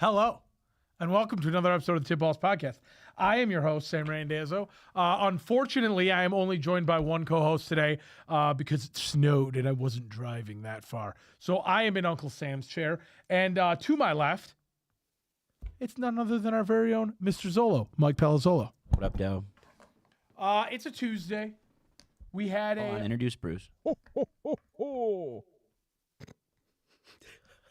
Hello, and welcome to another episode of the Tip Balls Podcast. I am your host, Sam Randazzo. Unfortunately, I am only joined by one co-host today because it snowed and I wasn't driving that far. So I am in Uncle Sam's chair, and to my left, it's none other than our very own Mr. Zolo, Mike Palazzolo. What up, Doe? It's a Tuesday. We had Hold on, introduce Bruce.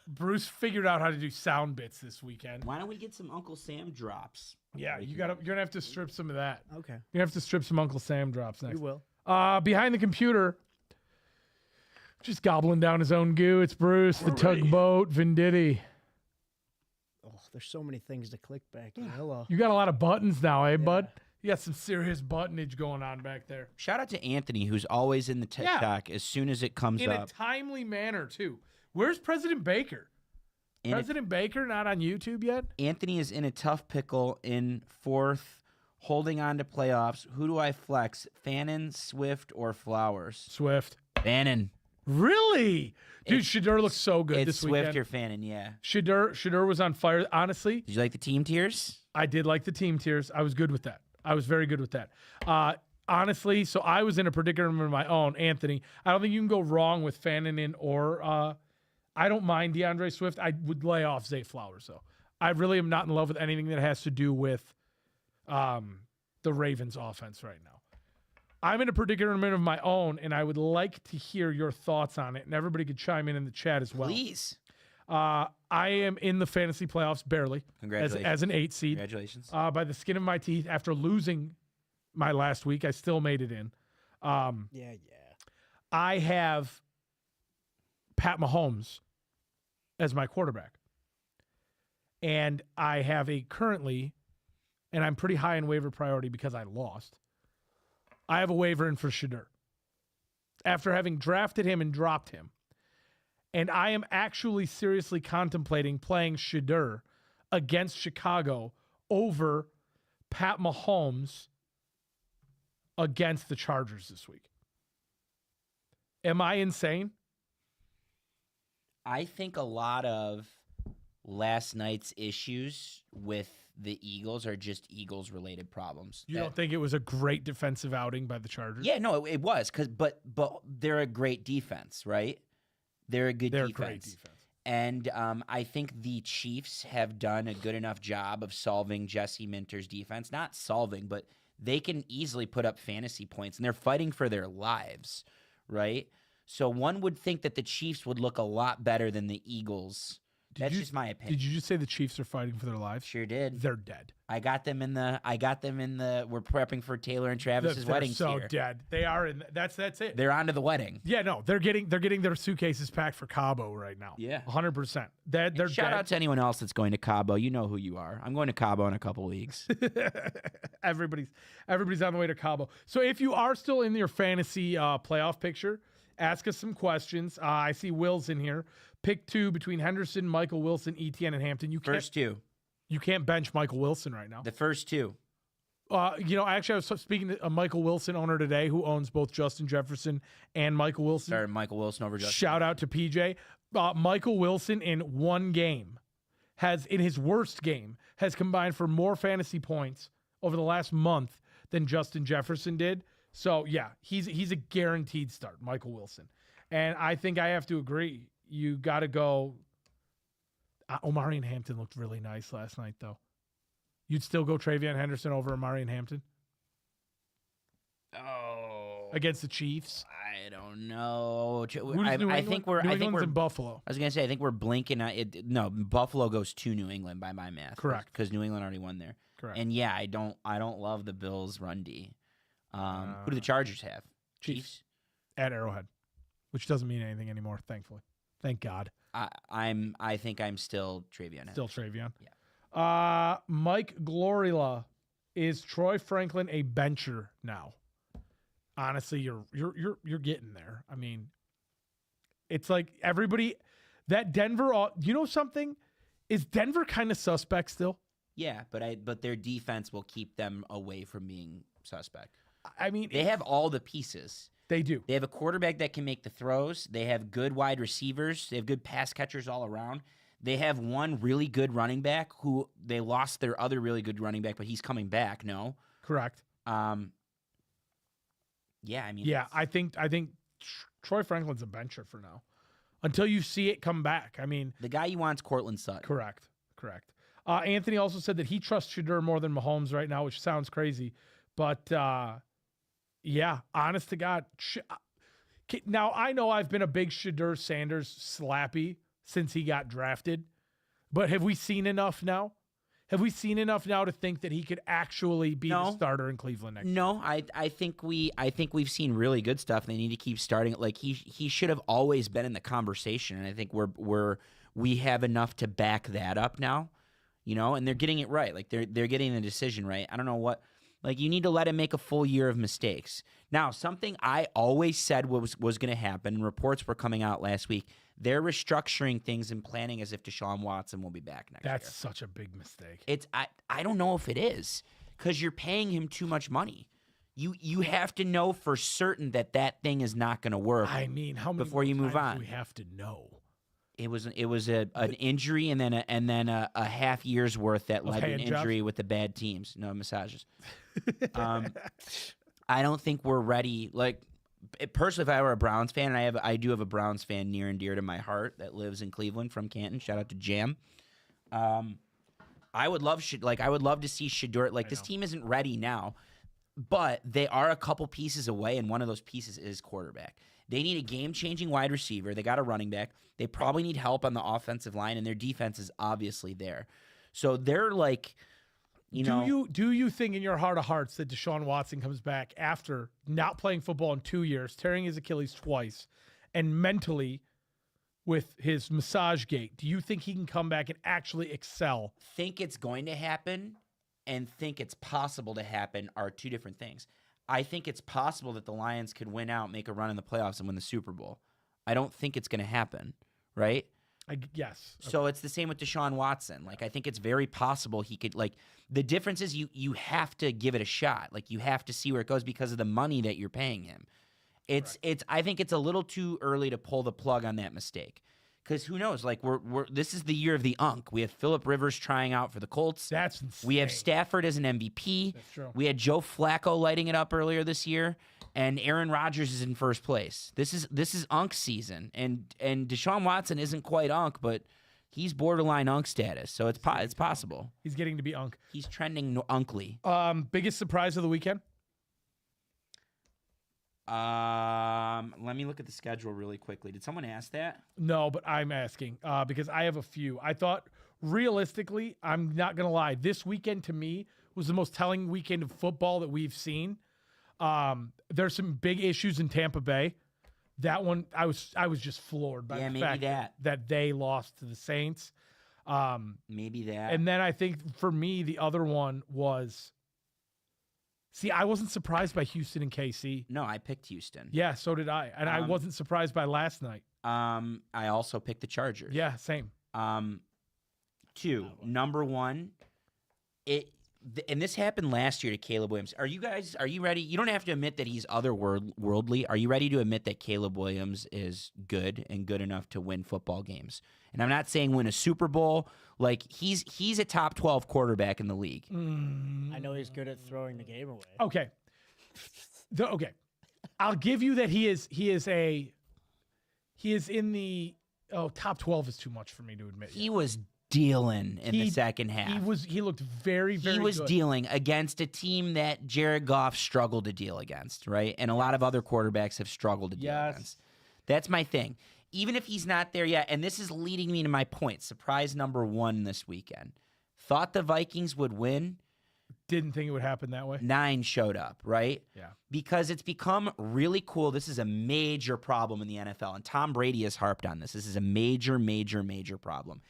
Bruce figured out how to do sound bits this weekend. Why don't we get some Uncle Sam drops? Yeah, you're gonna have to strip some of that. Okay. You have to strip some Uncle Sam drops next. You will. Behind the computer, just gobbling down his own goo. It's Bruce, the tugboat, Venditti. Oh, there's so many things to click back in. Hello. You got a lot of buttons now, eh, bud? You got some serious buttonage going on back there. Shout out to Anthony, who's always in the TikTok as soon as it comes In a up. timely manner, too. Where's President Baker? And President Baker not on YouTube yet? Anthony is in a tough pickle in fourth, holding on to playoffs. Who do I flex? Fannin, Swift, or Flowers? Swift. Fannin. Really? Dude, Shedeur looks so good It's this Swift weekend. or Fannin, yeah. Shedeur was on fire. Honestly, Did you like the team tiers? I did like the team tiers. I was good with that. I was very good with that. Honestly, so I was in a predicament of my own, Anthony. I don't think you can go wrong with Fannin or I don't mind DeAndre Swift. I would lay off Zay Flowers, though. I really am not in love with anything that has to do with the Ravens offense right now. I'm in a predicament of my own, and I would like to hear your thoughts on it, and everybody could chime in the chat as well. Please. I am in the fantasy playoffs barely Congratulations. as an 8 seed. Congratulations. By the skin of my teeth. After losing my last week, I still made it in. Yeah. I have Pat Mahomes as my quarterback. And I have currently, and I'm pretty high in waiver priority because I lost, I have a waiver in for Shedeur. After having drafted him and dropped him. And I am actually seriously contemplating playing Shedeur against Chicago over Pat Mahomes against the Chargers this week. Am I insane? I think a lot of last night's issues with the Eagles are just Eagles-related problems. You don't think it was a great defensive outing by the Chargers? Yeah, no, it was but they're a great defense, right? They're a good They're a defense. great defense. And I think the Chiefs have done a good enough job of solving Jesse Minter's defense. Not solving, but they can easily put up fantasy points, and they're fighting for their lives, right? So one would think that the Chiefs would look a lot better than the Eagles. That's just my opinion. Did you just say the Chiefs are fighting for their lives? Sure did. They're dead. I got them in the. We're prepping for Taylor and Travis's They're wedding so here. dead. They are in. That's it. They're on to the wedding. Yeah, no, they're getting their suitcases packed for Cabo right now. Yeah. 100%. They're Shout dead. out to anyone else that's going to Cabo. You know who you are. I'm going to Cabo in a couple weeks. everybody's on the way to Cabo. So if you are still in your fantasy playoff picture, ask us some questions. I see Will's in here. Pick two between Henderson, Michael Wilson, ETN, and Hampton. First two. You can't bench Michael Wilson right now. The first two. Actually, I was speaking to a Michael Wilson owner today who owns both Justin Jefferson and Michael Wilson. Sorry, Michael Wilson over Justin. Shout out to PJ. Michael Wilson in one game in his worst game, has combined for more fantasy points over the last month than Justin Jefferson did. So, yeah, he's a guaranteed start, Michael Wilson. And I think I have to agree. You got to go. Omari and Hampton looked really nice last night, though. You'd still go Travion Henderson over Omari and Hampton Oh, against the Chiefs? I don't know. I think we're in Buffalo. I was gonna say I think we're blinking. No, Buffalo goes to New England by my math. Correct. Because New England already won there. Correct. And yeah, I don't love the Bills' run D. Who do the Chargers have? Chiefs at Arrowhead, which doesn't mean anything anymore. Thankfully, thank God. I think I'm still Travion. Still Travion. Yeah. Mike Glorila, is Troy Franklin a bencher now? Honestly, you're getting there. I mean, it's like everybody that Denver. You know something? Is Denver kind of suspect still? Yeah, but their defense will keep them away from being suspect. I mean, They have all the pieces. they do. They have a quarterback that can make the throws. They have good wide receivers. They have good pass catchers all around. They have one really good running back who they lost their other really good running back, but he's coming back. No, Correct. yeah, I mean, Yeah, I think Troy Franklin's a bencher for now until you see it come back. I mean, the guy you want's Cortland Sutton. correct. Anthony also said that he trusts Shedeur more than Mahomes right now, which sounds crazy, but yeah, honest to God. Now I know I've been a big Shedeur Sanders slappy since he got drafted, but have we seen enough now? Have we seen enough now to think that he could actually be the No. starter in Cleveland next year? No, I think we've seen really good stuff. They need to keep starting. Like he should have always been in the conversation, and I think we have enough to back that up now. You know, and they're getting it right. Like they're getting the decision right. I don't know what. Like you need to let him make a full year of mistakes. Now, something I always said was going to happen, and reports were coming out last week. They're restructuring things and planning as if Deshaun Watson will be back next year. That's such a big mistake. It's I don't know if it is because you're paying him too much money. You have to know for certain that thing is not going to work. I mean, how many Before more you move times on. do we have to know? It was an injury and then a half year's worth that led to an hand jobs? injury with the bad teams. No massages. I don't think we're ready. Like personally, if I were a Browns fan, and I do have a Browns fan near and dear to my heart that lives in Cleveland from Canton. Shout out to Jam. I would love to see Shedeur. Like this team isn't ready now, but they are a couple pieces away, and one of those pieces is quarterback. They need a game-changing wide receiver. They got a running back. They probably need help on the offensive line, and their defense is obviously there. So they're like, Do you think in your heart of hearts that Deshaun Watson comes back after not playing football in 2 years, tearing his Achilles twice, and mentally with his massage gate, do you think he can come back and actually excel? think it's going to happen and think it's possible to happen are two different things. I think it's possible that the Lions could win out, make a run in the playoffs, and win the Super Bowl. I don't think it's going to happen, right? Yes. So it's the same with Deshaun Watson. Like I think it's very possible he could. Like the difference is you have to give it a shot. Like you have to see where it goes because of the money that you're paying him. I think it's a little too early to pull the plug on that mistake. Because who knows? Like this is the year of the Unk. We have Phillip Rivers trying out for the Colts. That's insane. We have Stafford as an MVP. That's true. We had Joe Flacco lighting it up earlier this year, and Aaron Rodgers is in first place. This is Unk season, and Deshaun Watson isn't quite Unk, but he's borderline Unk status. So it's possible. He's getting to be Unk. He's trending Unkly. Biggest surprise of the weekend? Let me look at the schedule really quickly. Did someone ask that? No, but I'm asking because I have a few. I thought realistically, I'm not going to lie, this weekend to me was the most telling weekend of football that we've seen. There's some big issues in Tampa Bay. That one, I was just floored by the fact that they lost to the Saints. Maybe that. And then I think for me, the other one was, I wasn't surprised by Houston and KC. No, I picked Houston. Yeah, so did I. And I wasn't surprised by last night. I also picked the Chargers. Yeah, same. Number one, and this happened last year to Caleb Williams. Are you ready? You don't have to admit that he's otherworldly. Are you ready to admit that Caleb Williams is good and good enough to win football games? And I'm not saying win a Super Bowl. Like he's a top 12 quarterback in the league. I know he's good at throwing the game away. Okay. I'll give you that he is in the top 12 is too much for me to admit. He was dealing in the second half. He looked very, very He was good. dealing against a team that Jared Goff struggled to deal against, right? And a lot of other quarterbacks have struggled to deal against. That's my thing. Even if he's not there yet, and this is leading me to my point, surprise number one this weekend. Thought the Vikings would win. Didn't think it would happen that way. 9 showed up, right? Yeah. Because it's become really cool. This is a major problem in the NFL, and Tom Brady has harped on this. This is a major, major, major problem.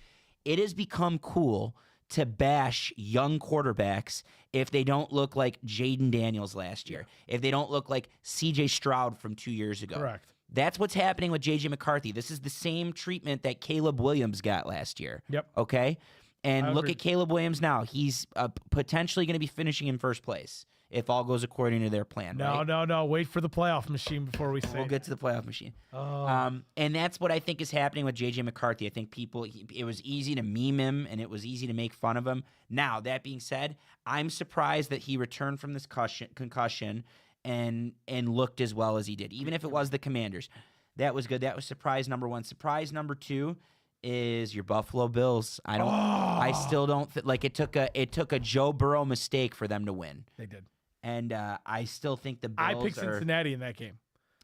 It has become cool to bash young quarterbacks if they don't look like Jaden Daniels last year, if they don't look like C.J. Stroud from 2 years ago. Correct. That's what's happening with J.J. McCarthy. This is the same treatment that Caleb Williams got last year. Yep. Okay? And I look agree. at Caleb Williams now. He's potentially going to be finishing in first place if all goes according to their plan. right? No. Wait for the playoff machine before we say. We'll get to the playoff machine. Oh. And that's what I think is happening with J.J. McCarthy. I think it was easy to meme him and it was easy to make fun of him. Now, that being said, I'm surprised that he returned from this concussion and looked as well as he did, even if it was the Commanders. That was good. That was surprise number one. Surprise number two is your Buffalo Bills. I still don't like it took a Joe Burrow mistake for them to win. They did. And I still think the Bills I picked Cincinnati in that game.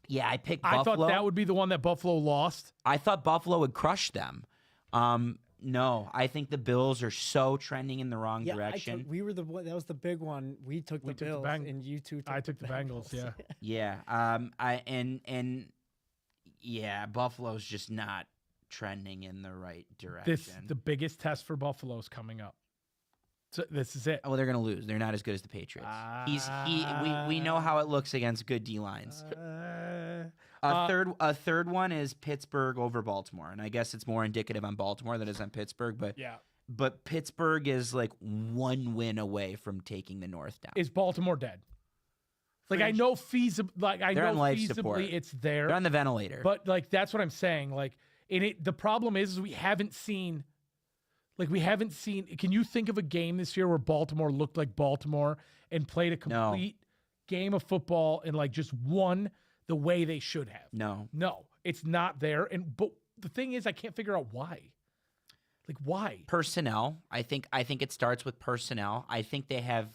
Yeah, I picked I Buffalo. thought that would be the one that Buffalo lost. I thought Buffalo would crush them. No, I think the Bills are so trending in the wrong direction. we were the one. That was the big one. We took the Bills, and you two. I took the Bengals. Yeah. Yeah. Yeah, Buffalo's just not trending in the right direction. The biggest test for Buffalo is coming up. So this is it. Oh, they're gonna lose. They're not as good as the Patriots. We know how it looks against good D lines. A third one is Pittsburgh over Baltimore, and I guess it's more indicative on Baltimore than it is on Pittsburgh. But Yeah. but Pittsburgh is like one win away from taking the North down. Is Baltimore dead? Like I Fringe. know They're on life feasibly support. it's there. They're on the ventilator. But like that's what I'm saying. Like the problem is we haven't seen. Can you think of a game this year where Baltimore looked like Baltimore and played a complete game of football and like just won the way they should have? No. It's not there. But the thing is, I can't figure out why. Like why? Personnel. I think it starts with personnel. I think they have,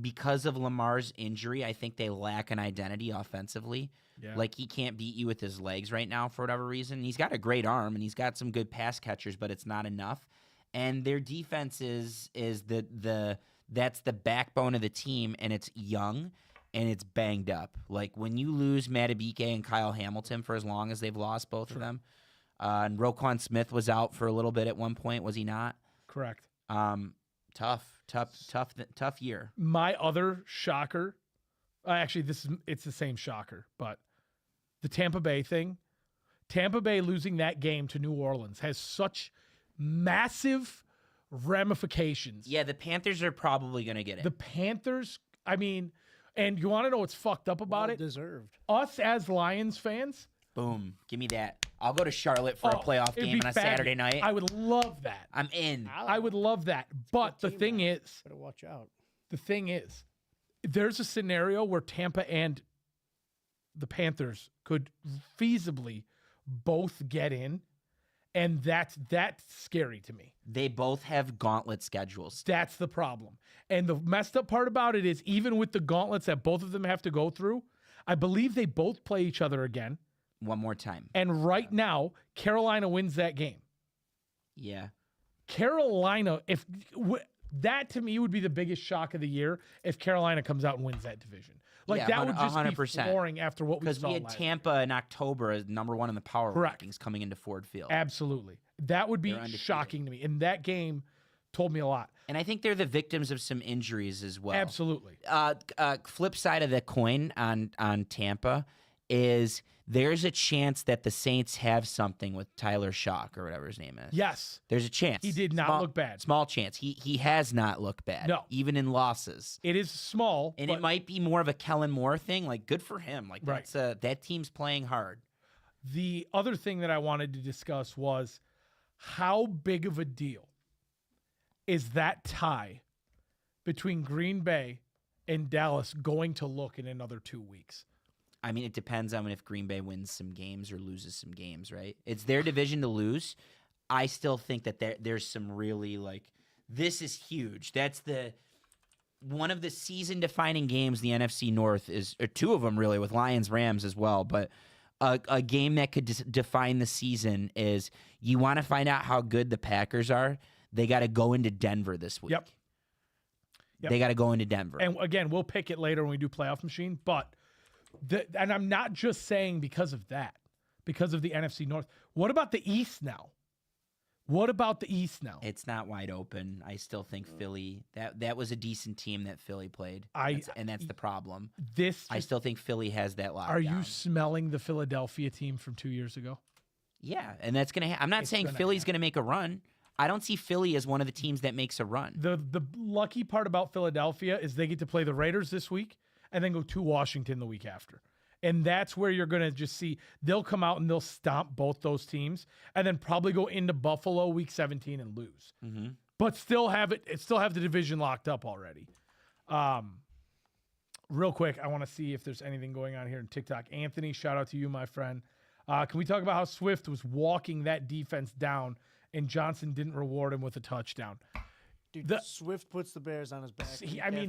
because of Lamar's injury, I think they lack an identity offensively. Yeah. Like he can't beat you with his legs right now for whatever reason. He's got a great arm and he's got some good pass catchers, but it's not enough. And their defense is that's the backbone of the team, and it's young and it's banged up. Like when you lose Madubuike and Kyle Hamilton for as long as they've lost both of them, and Roquan Smith was out for a little bit at one point, was he not? Correct. Tough year. My other shocker, actually, it's the same shocker, but the Tampa Bay thing. Tampa Bay losing that game to New Orleans has such massive ramifications. Yeah, the Panthers are probably going to get it. The Panthers, I mean, and you want to know what's fucked up about it? Deserved. Us as Lions fans. Boom. Give me that. I'll go to Charlotte for a playoff it'd game be on a fabulous. Saturday night. I would love that. I'm in. I would love that. But the team, thing man. is, Better watch out. there's a scenario where Tampa and the Panthers could feasibly both get in, and that's scary to me. They both have gauntlet schedules. That's the problem. And the messed up part about it is even with the gauntlets that both of them have to go through, I believe they both play each other again. One more time. And right now, Carolina wins that game. Yeah. Carolina, that to me would be the biggest shock of the year if Carolina comes out and wins that division. Like Yeah, that would just 100%. be flooring after what we Because saw we had last. Tampa in October as number one in the power Correct. rankings coming into Ford Field. Absolutely. That would be They're undefeated. shocking to me. And that game told me a lot. And I think they're the victims of some injuries as well. Absolutely. Flip side of the coin on Tampa is there's a chance that the Saints have something with Tyler Shock or whatever his name is. Yes. There's a chance. He did not look bad. Small chance. He has not looked bad. No. Even in losses. It is small. And but it might be more of a Kellen Moore thing. Like, good for him. Like, Right. that team's playing hard. The other thing that I wanted to discuss was how big of a deal is that tie between Green Bay and Dallas going to look in another 2 weeks? I mean, it depends on if Green Bay wins some games or loses some games, right? It's their division to lose. I still think that there's some really, like, this is huge. That's one of the season-defining games the NFC North is, or two of them really, with Lions-Rams as well, but a game that could define the season is you want to find out how good the Packers are, they got to go into Denver this week. Yep. They got to go into Denver. And again, we'll pick it later when we do Playoff Machine, but and I'm not just saying because of that, because of the NFC North. What about the East now? It's not wide open. I still think Philly, that was a decent team that Philly played. And that's the problem. I still think Philly has that lockdown. Are you smelling the Philadelphia team from 2 years ago? Yeah, and that's going to I'm not saying Philly's going to make a run. I don't see Philly as one of the teams that makes a run. The lucky part about Philadelphia is they get to play the Raiders this week and then go to Washington the week after. And that's where you're going to just see they'll come out and they'll stomp both those teams and then probably go into Buffalo week 17 and lose. Mm-hmm. But still have the division locked up already. Real quick, I want to see if there's anything going on here in TikTok. Anthony, shout out to you, my friend. Can we talk about how Swift was walking that defense down and Johnson didn't reward him with a touchdown? Dude, Swift puts the Bears on his back.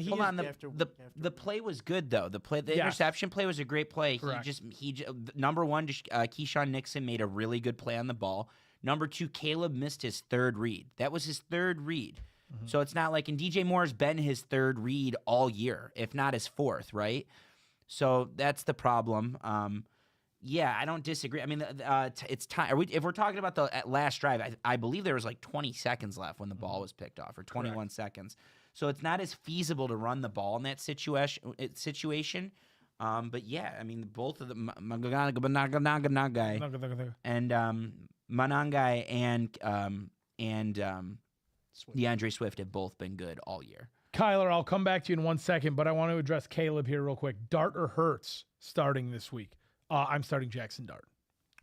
Hold on. The play was good though. The interception play was a great play. Correct. Number one, Keyshawn Nixon made a really good play on the ball. Number two, Caleb missed his third read. That was his third read. Mm-hmm. So it's not like, and DJ Moore's been his third read all year, if not his fourth, right? So that's the problem. Yeah, I don't disagree. I mean, it's time. If we're talking about the last drive, I believe there was like 20 seconds left when the ball was picked off, or 21 Correct. seconds. So it's not as feasible to run the ball in that situation. But yeah, I mean, both of them, Manangai and Manangai and DeAndre Swift have both been good all year. Kyler, I'll come back to you in 1 second, but I want to address Caleb here real quick. Dart or Hurts starting this week? I'm starting Jackson Dart.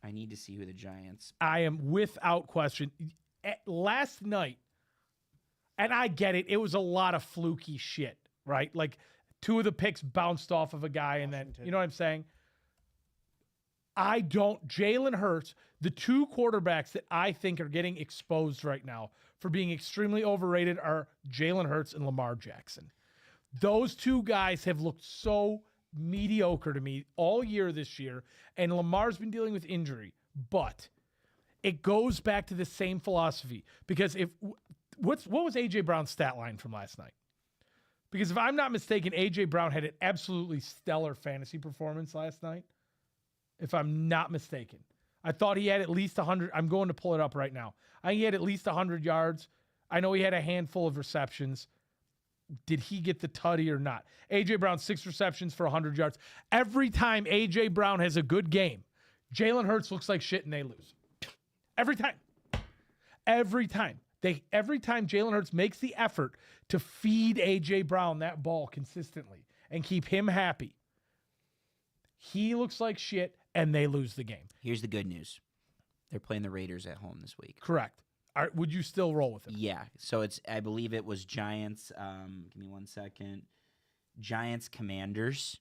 I need to see who the Giants. I am without question. Last night, and I get it, it was a lot of fluky shit, right? Like 2 of the picks bounced off of a guy, and then, you know what I'm saying? Jalen Hurts, the 2 quarterbacks that I think are getting exposed right now for being extremely overrated are Jalen Hurts and Lamar Jackson. Those 2 guys have looked so mediocre to me all year this year, and Lamar's been dealing with injury, but it goes back to the same philosophy. Because what was AJ Brown's stat line from last night? Because if I'm not mistaken, AJ Brown had an absolutely stellar fantasy performance last night. If I'm not mistaken, I thought he had at least 100. I'm going to pull it up right now. I think he had at least 100 yards. I know he had a handful of receptions. Did he get the tutty or not? A.J. Brown, 6 receptions for 100 yards. Every time A.J. Brown has a good game, Jalen Hurts looks like shit and they lose. Every time. Every time. Every time Jalen Hurts makes the effort to feed A.J. Brown that ball consistently and keep him happy, he looks like shit and they lose the game. Here's the good news. They're playing the Raiders at home this week. Correct. Would you still roll with it? Yeah. So I believe it was Giants. Give me 1 second. Giants, Commanders.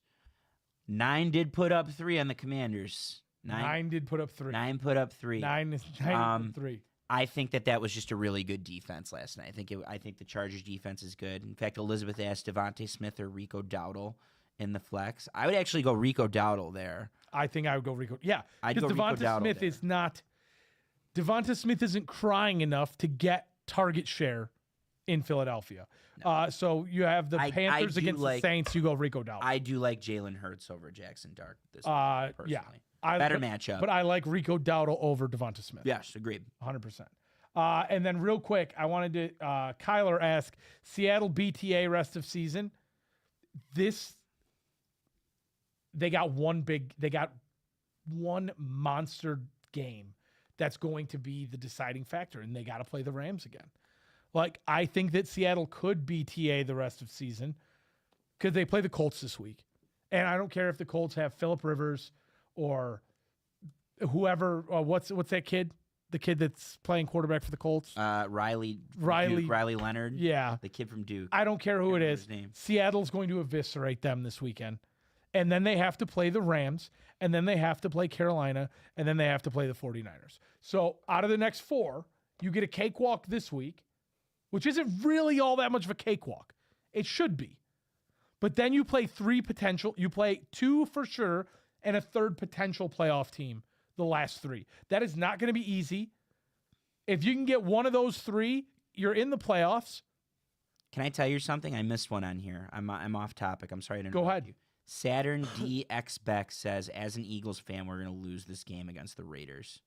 9 did put up 3 on the Commanders. 9 did put up 3. 9 put up 3. 9 put up 3. I think that was just a really good defense last night. I think the Chargers defense is good. In fact, Elizabeth asked Devontae Smith or Rico Dowdle in the flex. I would actually go Rico Dowdle there. I think I would go Rico. Yeah, I'd go because Rico Dowdle Smith there. is not. Devonta Smith isn't crying enough to get target share in Philadelphia. No. So you have the Panthers against the Saints. You go Rico Dowdle. I do like Jalen Hurts over Jackson Dart this week, personally. Yeah, better matchup. But I like Rico Dowdle over Devonta Smith. Yes, agreed. 100%. And then real quick, I wanted to Kyler ask Seattle BTA rest of season. They got one monster game that's going to be the deciding factor, and they got to play the Rams again. Like, I think that Seattle could BTA the rest of season because they play the Colts this week. And I don't care if the Colts have Phillip Rivers or whoever. What's that kid? The kid that's playing quarterback for the Colts? Riley Leonard. Yeah. The kid from Duke. I don't care who it is. Seattle's going to eviscerate them this weekend. And then they have to play the Rams, and then they have to play Carolina, and then they have to play the 49ers. So out of the next 4, you get a cakewalk this week, which isn't really all that much of a cakewalk. It should be. But then you play 3 potential. You play 2 for sure and a 3rd potential playoff team the last 3. That is not going to be easy. If you can get one of those 3, you're in the playoffs. Can I tell you something? I missed one on here. I'm off topic. I'm sorry to interrupt Go ahead. you. Saturn DX Beck says, as an Eagles fan, we're going to lose this game against the Raiders.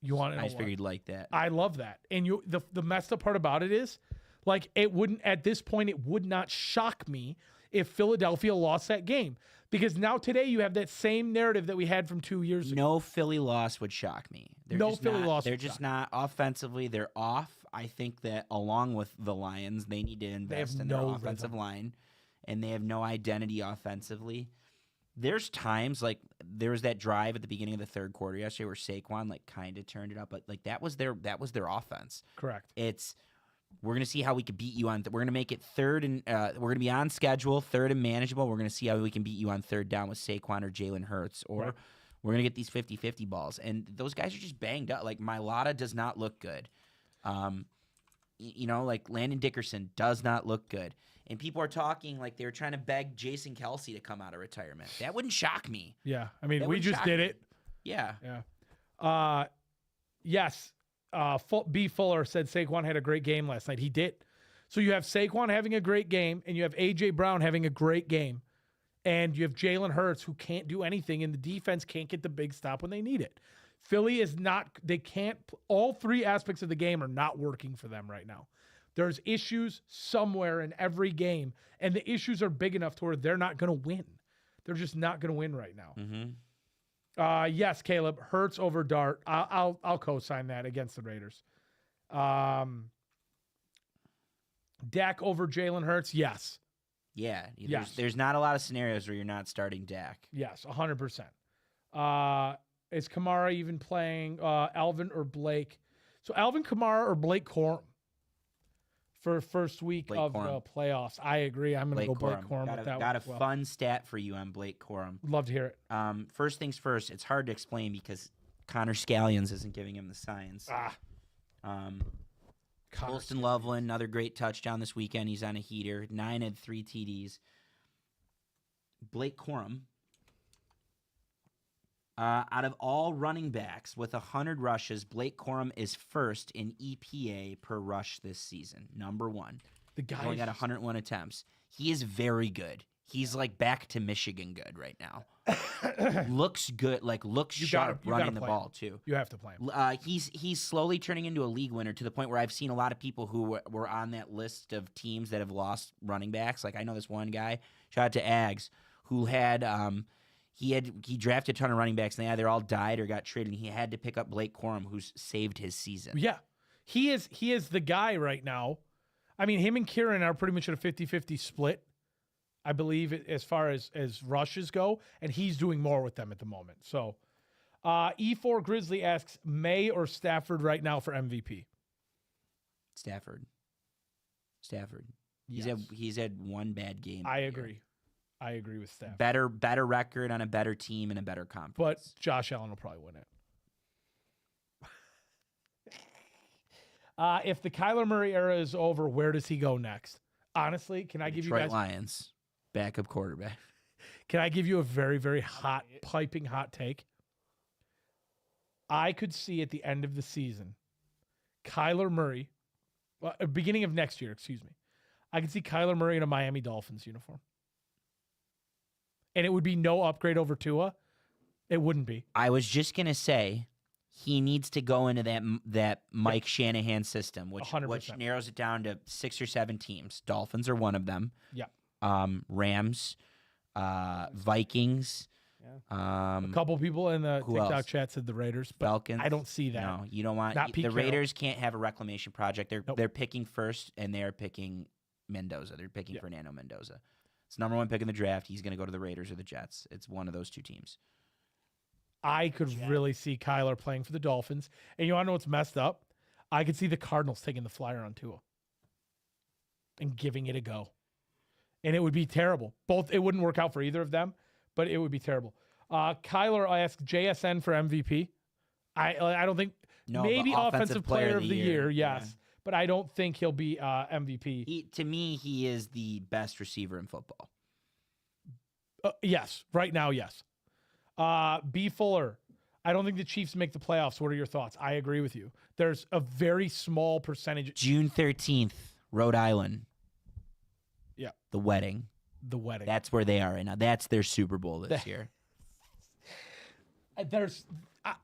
You want to know I just figured you'd like that. I love that. And the messed up part about it is, like, it wouldn't, at this point, it would not shock me if Philadelphia lost that game. Because now today you have that same narrative that we had from 2 years ago. No Philly loss would shock me. No Philly loss They're would just shock not offensively. They're off. I think that along with the Lions, they need to invest in their no offensive rhythm. line, and they have no identity offensively. There's times like there was that drive at the beginning of the third quarter yesterday where Saquon like kind of turned it up, but like that was their offense. Correct. It's we're gonna see how we can beat you on. We're gonna make it third and we're gonna be on schedule, third and manageable. We're gonna see how we can beat you on third down with Saquon or Jalen Hurts, or Right. we're gonna get these 50-50 balls. And those guys are just banged up. Like Mailata does not look good. Like Landon Dickerson does not look good. And people are talking like they were trying to beg Jason Kelsey to come out of retirement. That wouldn't shock me. Yeah. I mean, That we would just shock did me. it. Yeah. Yeah. Yes. B. Fuller said Saquon had a great game last night. He did. So you have Saquon having a great game, and you have A.J. Brown having a great game, and you have Jalen Hurts who can't do anything, and the defense can't get the big stop when they need it. Philly is not, they can't, all three aspects of the game are not working for them right now. There's issues somewhere in every game, and the issues are big enough to where they're not going to win. They're just not going to win right now. Mm-hmm. Yes, Caleb, Hurts over Dart. I'll co-sign that against the Raiders. Dak over Jalen Hurts. Yes. Yeah. Yes. There's not a lot of scenarios where you're not starting Dak. Yes, 100%. Is Kamara even playing Alvin or Blake? So Alvin Kamara or Blake Corum for first week Blake of Corum. the playoffs. I agree. I'm going to go Blake Corum Got with a, that got one a as well. fun stat for you on Blake Corum. Love to hear it. First things first, it's hard to explain because Connor Scallions isn't giving him the science. Connor Colston Loveland, another great touchdown this weekend. He's on a heater. 9 had 3 TDs. Blake Corum, out of all running backs with 100 rushes, Blake Corum is first in EPA per rush this season. Number 1. The He guy only got 101 attempts. He is very good. He's like back to Michigan good right now. Looks good, looks You sharp gotta running the play ball him. too. You have to play him. He's slowly turning into a league winner to the point where I've seen a lot of people who were on that list of teams that have lost running backs. Like I know this one guy, shout out to Ags, who had he drafted a ton of running backs and they're all died or got traded. And he had to pick up Blake Corum, who's saved his season. Yeah. He is the guy right now. I mean, him and Kieran are pretty much at a 50-50 split, I believe, as far as rushes go, and he's doing more with them at the moment. So E4 Grizzly asks, May or Stafford right now for MVP? Stafford. Yes. He's had one bad game. I this year. agree. I agree with Stafford. Better record on a better team and a better conference. But Josh Allen will probably win it. If the Kyler Murray era is over, where does he go next? Honestly, can I give Detroit you guys? Lions, backup quarterback. Can I give you a very, very hot, piping hot take? I could see at the end of the season, Kyler Murray, beginning of next year, excuse me. I could see Kyler Murray in a Miami Dolphins uniform. And it would be no upgrade over Tua. It wouldn't be. I was just gonna say he needs to go into that Mike Shanahan system, which 100%. narrows it down to 6 or 7 teams. Dolphins are one of them. Yeah. Rams, Vikings. Yeah. A couple people in the who TikTok else? chat said the Raiders, but Falcons. I don't see that. No, you don't want Not the Pete Carroll. Raiders can't have a reclamation project. Nope. They're picking first, and they are picking Mendoza. They're picking Yeah. Fernando Mendoza. It's number 1 pick in the draft. He's going to go to the Raiders or the Jets. It's one of those 2 teams. I could really see Kyler playing for the Dolphins. And you want to know what's messed up? I could see the Cardinals taking the flyer on Tua and giving it a go. And it would be terrible. It wouldn't work out for either of them, but it would be terrible. Kyler asked JSN for MVP. I don't think No, maybe but offensive player of the year, yes. Yeah. But I don't think he'll be MVP. To me, he is the best receiver in football. Yes, right now, yes. B. Fuller, I don't think the Chiefs make the playoffs. What are your thoughts? I agree with you. There's a very small percentage. June 13th, Rhode Island. Yeah. The wedding. The wedding. That's where they are right now. That's their Super Bowl this year.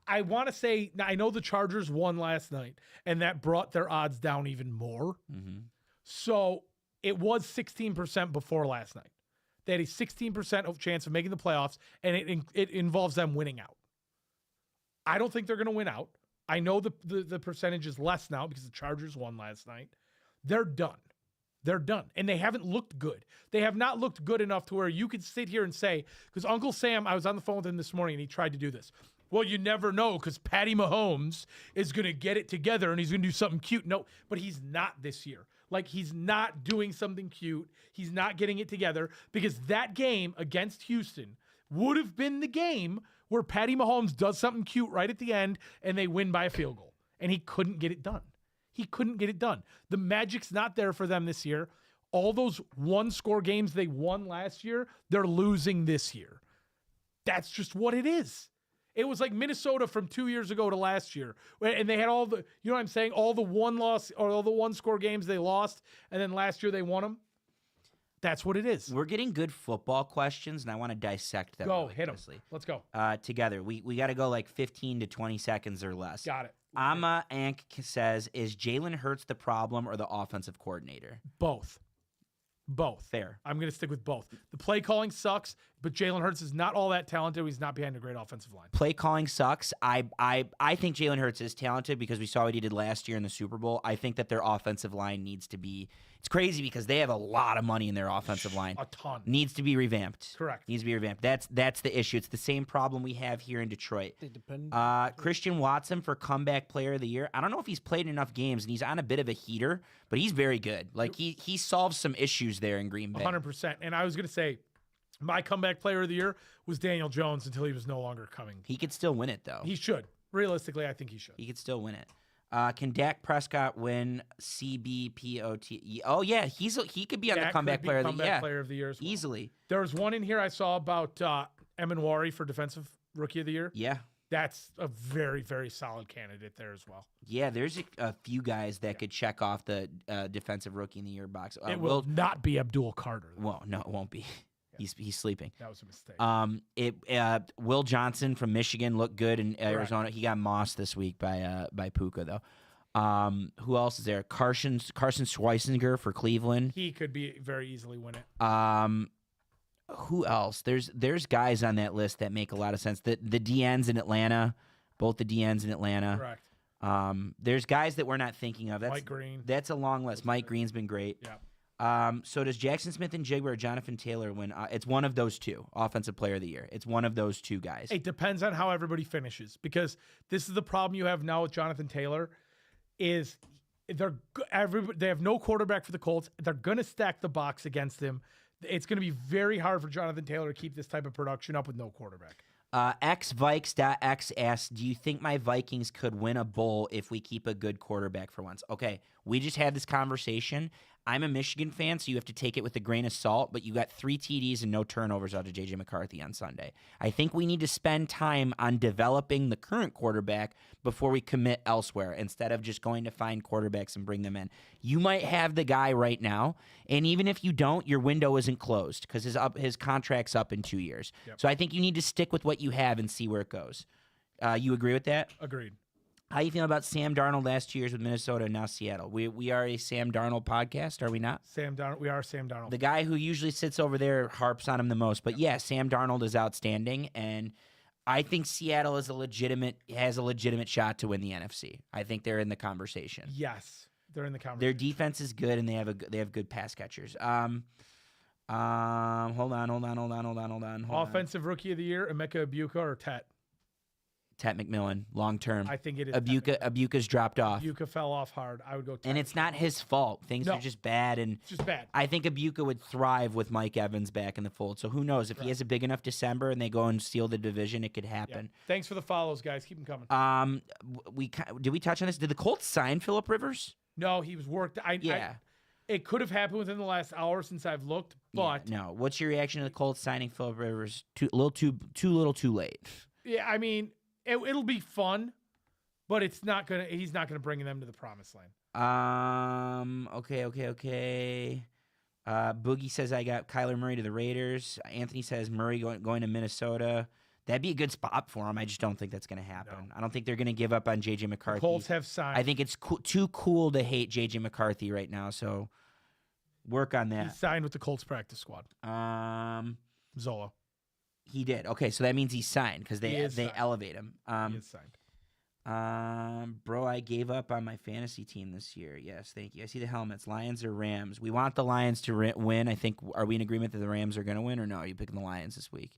I want to say, I know the Chargers won last night, and that brought their odds down even more. Mm-hmm. So it was 16% before last night. They had a 16% of chance of making the playoffs, and it involves them winning out. I don't think they're going to win out. I know the percentage is less now because the Chargers won last night. They're done. They're done. And they haven't looked good. They have not looked good enough to where you could sit here and say, because Uncle Sam, I was on the phone with him this morning and he tried to do this. Well, you never know because Patty Mahomes is going to get it together and he's going to do something cute. No, but he's not this year. Like, he's not doing something cute. He's not getting it together because that game against Houston would have been the game where Patty Mahomes does something cute right at the end and they win by a field goal. And he couldn't get it done. He couldn't get it done. The magic's not there for them this year. All those one-score games they won last year, they're losing this year. That's just what it is. It was like Minnesota from 2 years ago to last year. And they had all the, you know what I'm saying? All the one-loss or all the one-score games they lost, and then last year they won them. That's what it is. We're getting good football questions, and I want to dissect them. Go, really hit them. closely. Let's go. Together. We got to go like 15 to 20 seconds or less. Got it. Amma Ank says, is Jalen Hurts the problem or the offensive coordinator? Both. Fair. I'm going to stick with both. The play calling sucks, but Jalen Hurts is not all that talented. He's not behind a great offensive line. Play calling sucks. I think Jalen Hurts is talented because we saw what he did last year in the Super Bowl. I think that their offensive line needs to be – it's crazy because they have a lot of money in their offensive line. A ton. Needs to be revamped. Correct. Needs to be revamped. That's the issue. It's the same problem we have here in Detroit. They depend. Christian Watson for comeback player of the year. I don't know if he's played enough games, and he's on a bit of a heater, but he's very good. Like, he solves some issues there in Green Bay. 100%. And I was going to say, my comeback player of the year was Daniel Jones until he was no longer coming. He could still win it, though. He should. Realistically, I think he should. He could still win it. Can Dak Prescott win CBPOT? Oh, yeah. He could be on the Dak comeback could be player of the comeback player of the year as well. Easily. There was one in here I saw about Emanwari for defensive rookie of the year. Yeah. That's a very, very solid candidate there as well. Yeah, there's a few guys that could check off the defensive rookie in the year box. It will not be Abdul Carter, though. Well, no, it won't be. He's sleeping. That was a mistake. Will Johnson from Michigan looked good in Arizona. He got mossed this week by Puka though. Who else is there? Carson Schweissinger for Cleveland. He could be very easily win it. Who else? There's guys on that list that make a lot of sense. The DNs in Atlanta, both the DNs in Atlanta. Correct. There's guys that we're not thinking of. Mike Green. That's a long list. Mike Green's been great. Yeah. So does Jackson Smith-Njigba or Jonathan Taylor win? It's one of those two, offensive player of the year. It's one of those two guys. It depends on how everybody finishes because this is the problem you have now with Jonathan Taylor is they have no quarterback for the Colts. They're going to stack the box against him. It's going to be very hard for Jonathan Taylor to keep this type of production up with no quarterback. XVikes.x asks, do you think my Vikings could win a bowl if we keep a good quarterback for once? Okay, we just had this conversation. I'm a Michigan fan, so you have to take it with a grain of salt, but you got 3 TDs and no turnovers out of J.J. McCarthy on Sunday. I think we need to spend time on developing the current quarterback before we commit elsewhere instead of just going to find quarterbacks and bring them in. You might have the guy right now, and even if you don't, your window isn't closed because his contract's up in 2 years. Yep. So I think you need to stick with what you have and see where it goes. You agree with that? Agreed. How you feel about Sam Darnold last 2 years with Minnesota and now Seattle? We are a Sam Darnold podcast, are we not? Sam Darnold. We are Sam Darnold. The guy who usually sits over there harps on him the most. But yeah, Sam Darnold is outstanding, and I think Seattle has a legitimate shot to win the NFC. I think they're in the conversation. Yes, they're in the conversation. Their defense is good, and they have good pass catchers. Hold on. Offensive rookie of the year, Emeka Ibuka or Tet? Tet McMillan, long term. I think it is. Ibuka's dropped off. Ibuka fell off hard. I would go Tet. And it's not his fault. Things No. are just bad, and It's just bad. I think Ibuka would thrive with Mike Evans back in the fold. So who knows? If he has a big enough December and they go and steal the division, it could Yeah. happen. Thanks for the follows, guys. Keep them coming. Did we touch on this? Did the Colts sign Phillip Rivers? No, he was worked. It could have happened within the last hour since I've looked, but No. What's your reaction to the Colts signing Phillip Rivers? Too little, too late. yeah, I mean, it'll be fun, but he's not gonna bring them to the promised land. Okay. Boogie says I got Kyler Murray to the Raiders. Anthony says Murray going to Minnesota. That'd be a good spot for him. I just don't think that's going to happen. No. I don't think they're going to give up on J.J. McCarthy. Colts have signed. I think it's too cool to hate J.J. McCarthy right now. So Work on He that. signed with the Colts practice squad. Zola. He did. Okay, so that means he's signed because He they is they signed. elevate him. He is signed. Bro, I gave up on my fantasy team this year. Yes, thank you. I see the helmets. Lions or Rams? We want the Lions to win. I think. Are we in agreement that the Rams are going to win, or no? Are you picking the Lions this week?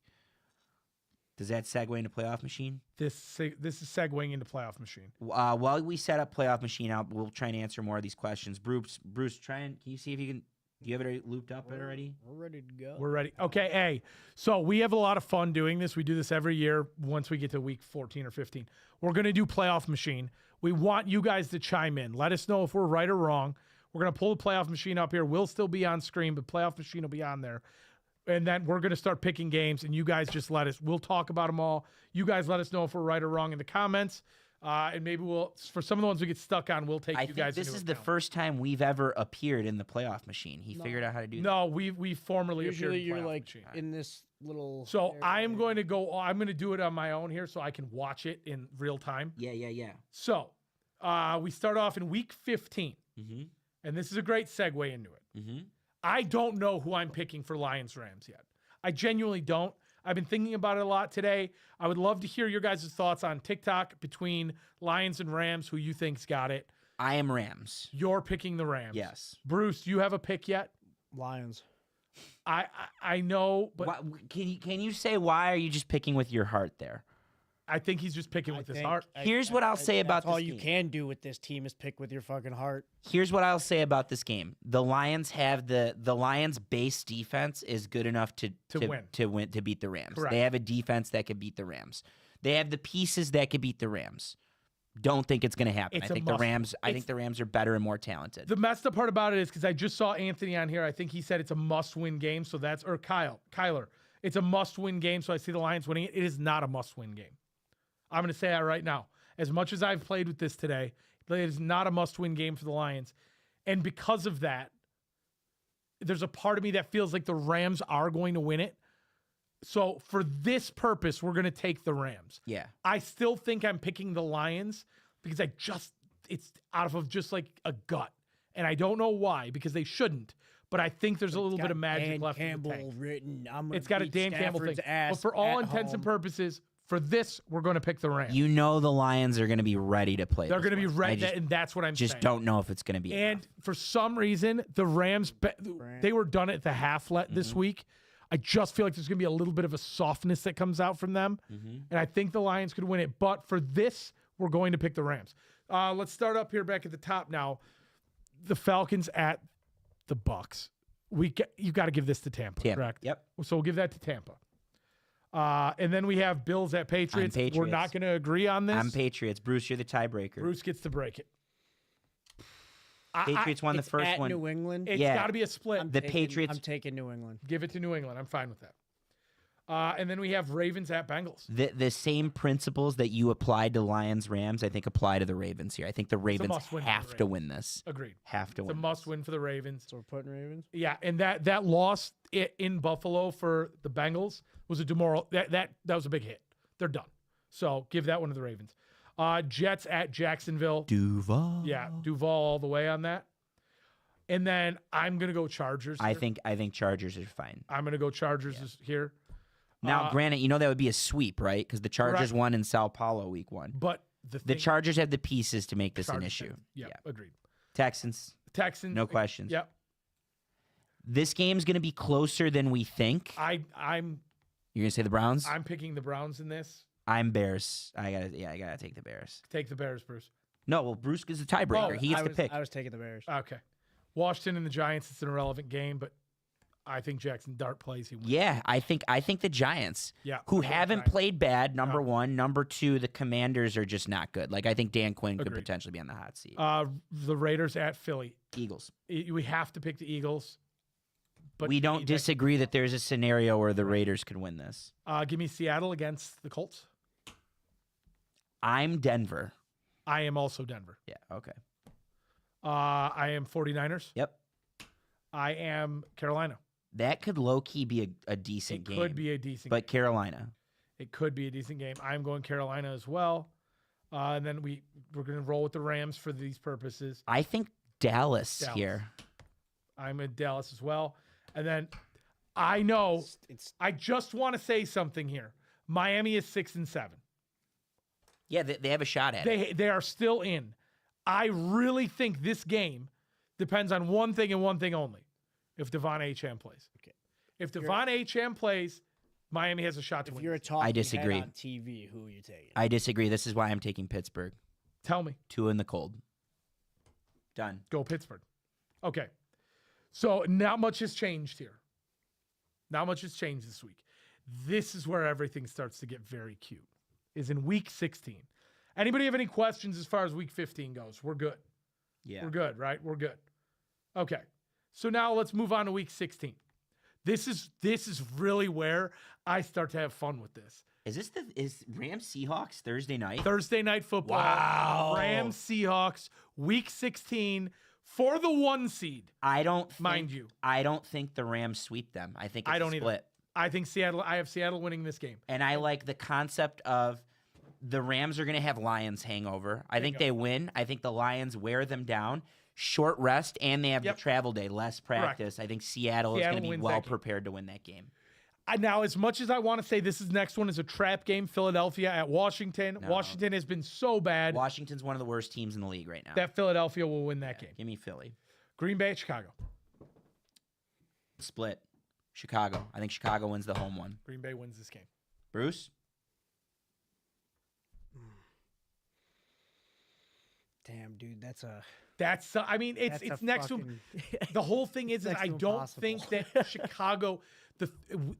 Does that segue into playoff machine? This is segueing into playoff machine. While we set up playoff machine out, we'll try and answer more of these questions. Bruce, can you see if you can? Do you have it looped up already? We're ready to go. We're ready. Okay, hey. So we have a lot of fun doing this. We do this every year once we get to week 14 or 15. We're going to do playoff machine. We want you guys to chime in. Let us know if we're right or wrong. We're going to pull the playoff machine up here. We'll still be on screen, but playoff machine will be on there. And then we're going to start picking games, and you guys just we'll talk about them all. You guys let us know if we're right or wrong in the comments. And maybe for some of the ones we get stuck on, we'll take I you think guys this into is the account. first time we've ever appeared in the playoff machine. He figured out how to do that. No, we formerly appeared Usually in you're playoff like machine. in this little. So area I'm there. going to do it on my own here so I can watch it in real time. Yeah. So we start off in week 15, Mm-hmm. and this is a great segue into it. Mm-hmm. I don't know who I'm picking for Lions Rams yet. I genuinely don't. I've been thinking about it a lot today. I would love to hear your guys' thoughts on TikTok between Lions and Rams, who you think's got it. I am Rams. You're picking the Rams. Yes. Bruce, do you have a pick yet? Lions. I know, but Why, can you say why are you just picking with your heart there? I think he's just picking with his think- heart. Here's what I'll say about that's all this you game. can do with this team is pick with your fucking heart. Here's what I'll say about this game. The Lions have the Lions base defense is good enough to beat the Rams. Correct. They have a defense that could beat the Rams. They have the pieces that could beat the Rams. Don't think it's going to happen. It's I a think the must- Rams. I it's- think the Rams are better and more talented. The messed up part about it is because I just saw Anthony on here. I think he said it's a must-win game. So that's or Kyler. It's a must-win game. So I see the Lions winning it. It is not a must-win game. I'm going to say that right now. As much as I've played with this today, it is not a must-win game for the Lions, and because of that, there's a part of me that feels like the Rams are going to win it. So for this purpose, we're going to take the Rams. Yeah. I still think I'm picking the Lions because it's out of just like a gut. And I don't know why, because they shouldn't. But I think there's a little bit of magic Dan left Campbell in the tank. written. It's got a Dan Campbell thing. But for all intents and purposes, for this, we're going to pick the Rams. You know the Lions are going to be ready to play. They're this going to be one. ready, I and that's what I'm just saying. don't know if it's going to be. And enough. for some reason, the Rams, they were done at the half this week. I just feel like there's going to be a little bit of a softness that comes out from them. And I think the Lions could win it. But for this, we're going to pick the Rams. Let's start up here back at the top now. The Falcons at the Bucks. You got to give this to Tampa, correct? Yep. So we'll give that to Tampa. And then we have Bills at Patriots. We're Patriots. not going to agree on this. I'm Patriots. Bruce, you're the tiebreaker. Bruce gets to break it. Patriots won the It's first at one. New England. It's Yeah. got to be a split. The Patriots- I'm taking New England. Give it to New England. I'm fine with that. And then we have Ravens at Bengals. The same principles that you applied to Lions Rams, I think apply to the Ravens here. I think the Ravens must-win for the have to win this. Agreed. Have to It's a win. must-win for the Ravens. So we're putting Ravens. Yeah, and that loss in Buffalo for the Bengals was a demoralizing. That was a big hit. They're done. So give that one to the Ravens. Jets at Jacksonville. Duval. Yeah, Duval all the way on that. And then I'm gonna go Chargers. I here. think Chargers are fine. I'm gonna go Chargers here. Now, granted, you know that would be a sweep, right? Because the Chargers Right. won in Sao Paulo week 1. But the The Chargers have the pieces to make this an Chargers issue. fans. Yeah, agreed. Texans, Texans. no questions. Yep. This game's going to be closer than we think. I'm You're going to say the Browns? picking the Browns in this. I'm Bears. I gotta take the Bears. Take the Bears, Bruce. No, well, Bruce is the tiebreaker. Oh, he gets to pick. I was taking the Bears. Okay. Washington and the Giants. It's an irrelevant game, but I think Jackson Dart plays. He wins. Yeah, I think the Giants, Yeah, who I'm going haven't Giants. played bad. Number one, number two, the Commanders are just not good. Like I think Dan Quinn could Agreed. potentially be on the hot seat. The Raiders at Philly. Eagles. We have to pick the Eagles. But We don't that- disagree that there's a scenario where the Raiders could win this. Give me Seattle against the Colts. I'm Denver. I am also Denver. Yeah. Okay. I am 49ers. Yep. I am Carolina. That could low key be a decent It game. could be a decent but game. Carolina. It could be a decent game. I'm going Carolina as well. And then we're going to roll with the Rams for these purposes. I think Dallas Dallas. here. I'm in Dallas as well. And then I know It's I just want to say something here. Miami is 6-7. Yeah, they have a shot at it. They are still in. I really think this game depends on one thing and one thing only. If Devon Acham plays. Okay. If Devon Acham plays, Miami has a shot to if win. you're a talking disagree. head on TV, who are you taking? I disagree. This is why I'm taking Pittsburgh. Tell me. 2 in the cold. Done. Go Pittsburgh. Okay. So not much has changed here. Not much has changed this week. This is where everything starts to get very cute. Is in week 16. Anybody have any questions as far as week 15 goes? We're good. Yeah. We're good, right? We're good. Okay. So now let's move on to week 16. This is really where I start to have fun with this. Is Rams Seahawks Thursday night? Thursday night football. Wow. Rams Seahawks week 16 for the 1 seed. I don't think, Mind you. I don't think the Rams sweep them. I think it's I don't a either. split. I have Seattle winning this game. And I like the concept of the Rams are going to have Lions hangover. I think Bingo. they win. I think the Lions wear them down. Short rest, and they have Yep. the travel day, less practice. I think Seattle is Seattle going to be wins well that game. prepared to win that game. Now, as much as I want to say this next one is a trap game, Philadelphia at Washington. No. Washington has been so bad Washington's one of the worst teams in the league right now. that Philadelphia will win that game. Give me Philly. Green Bay at Chicago. Split. Chicago. I think Chicago wins the home one. Green Bay wins this game. Bruce? Damn, dude, that's a. That's I mean it's that's a next to fucking- the whole thing is Next I to don't impossible. think that Chicago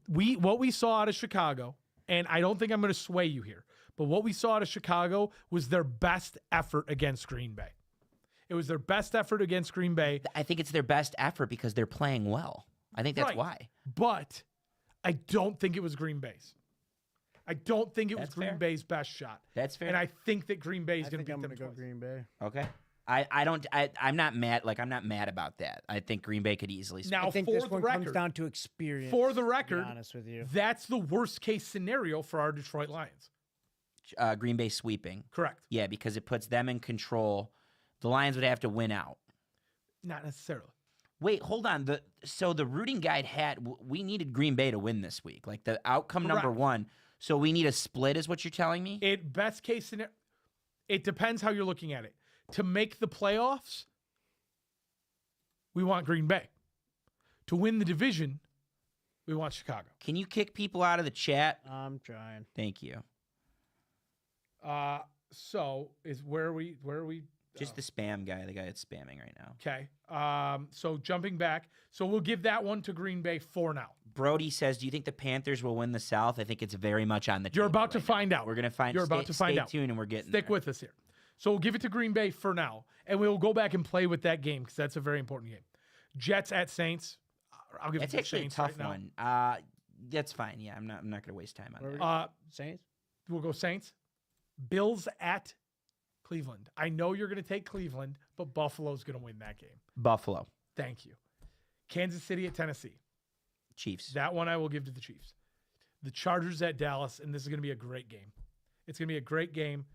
what we saw out of Chicago, and I don't think I'm going to sway you here, but what we saw out of Chicago was their best effort against Green Bay. It was their best effort against Green Bay, I think it's their best effort because they're playing well. I think that's Right. why. but I don't think it was Green Bay's. I don't think it was That's Green fair. Bay's best shot. That's fair. And I think that Green Bay is I going to think beat I'm them gonna go twice. Green Bay. Okay. I'm not mad. Like, I'm not mad about that. I think Green Bay could easily split. Now, I think for this the one record, comes down to experience. for the to record, be honest with you, that's the worst case scenario for our Detroit Lions. Green Bay sweeping. Correct. Yeah, because it puts them in control. The Lions would have to win out. Not necessarily. Wait, hold on. So the rooting guide we needed Green Bay to win this week. Like the outcome number Correct. 1. So we need a split is what you're telling me? It best case scenario. It depends how you're looking at it. To make the playoffs, we want Green Bay. To win the division, we want Chicago. Can you kick people out of the chat? I'm trying. Thank you. So is where are we Just the spam guy, the guy that's spamming right now. okay. So jumping back. So we'll give that one to Green Bay for now. Brody says, "Do you think the Panthers will win the South?" I think it's very much on the table. You're about to right now. find out. We're gonna find. You're about to find stay out. tuned, and we're getting Stick there. with us here. So we'll give it to Green Bay for now, and we'll go back and play with that game because that's a very important game. Jets at Saints. I'll give That's it to the actually a Saints tough right now. one. That's fine. Yeah, I'm not gonna waste time on Where that. Saints. We'll go Saints. Bills at Cleveland. I know you're going to take Cleveland, but Buffalo's going to win that game. Buffalo, Thank you. Kansas City at Tennessee. Chiefs. That one I will give to the Chiefs. The Chargers at Dallas, and this is going to be a great game. It's going to be a great game.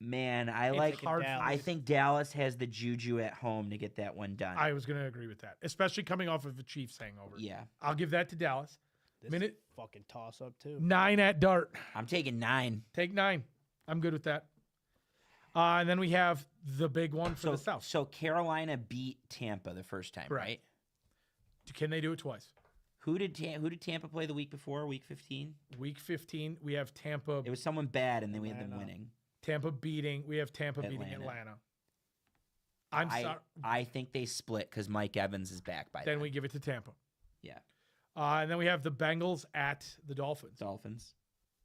Man, I It's like. hard for Dallas. I think Dallas has the juju at home to get that one done. I was going to agree with that, especially coming off of a Chiefs hangover. Yeah, I'll give that to Dallas. This Minute fucking toss up too. 9 at Dart. I'm taking 9. Take 9. I'm good with that. And then we have the big one for the South. So Carolina beat Tampa the first time, Correct. right? Can they do it twice? Who did Tampa play the week before? Week 15. Week 15, we have Tampa. It was someone bad, and then we had them Atlanta. winning. Tampa beating. We have Tampa beating Atlanta. Atlanta. I'm sorry. I think they split because Mike Evans is back by Then then. we give it to Tampa. Yeah, And then we have the Bengals at the Dolphins. Dolphins.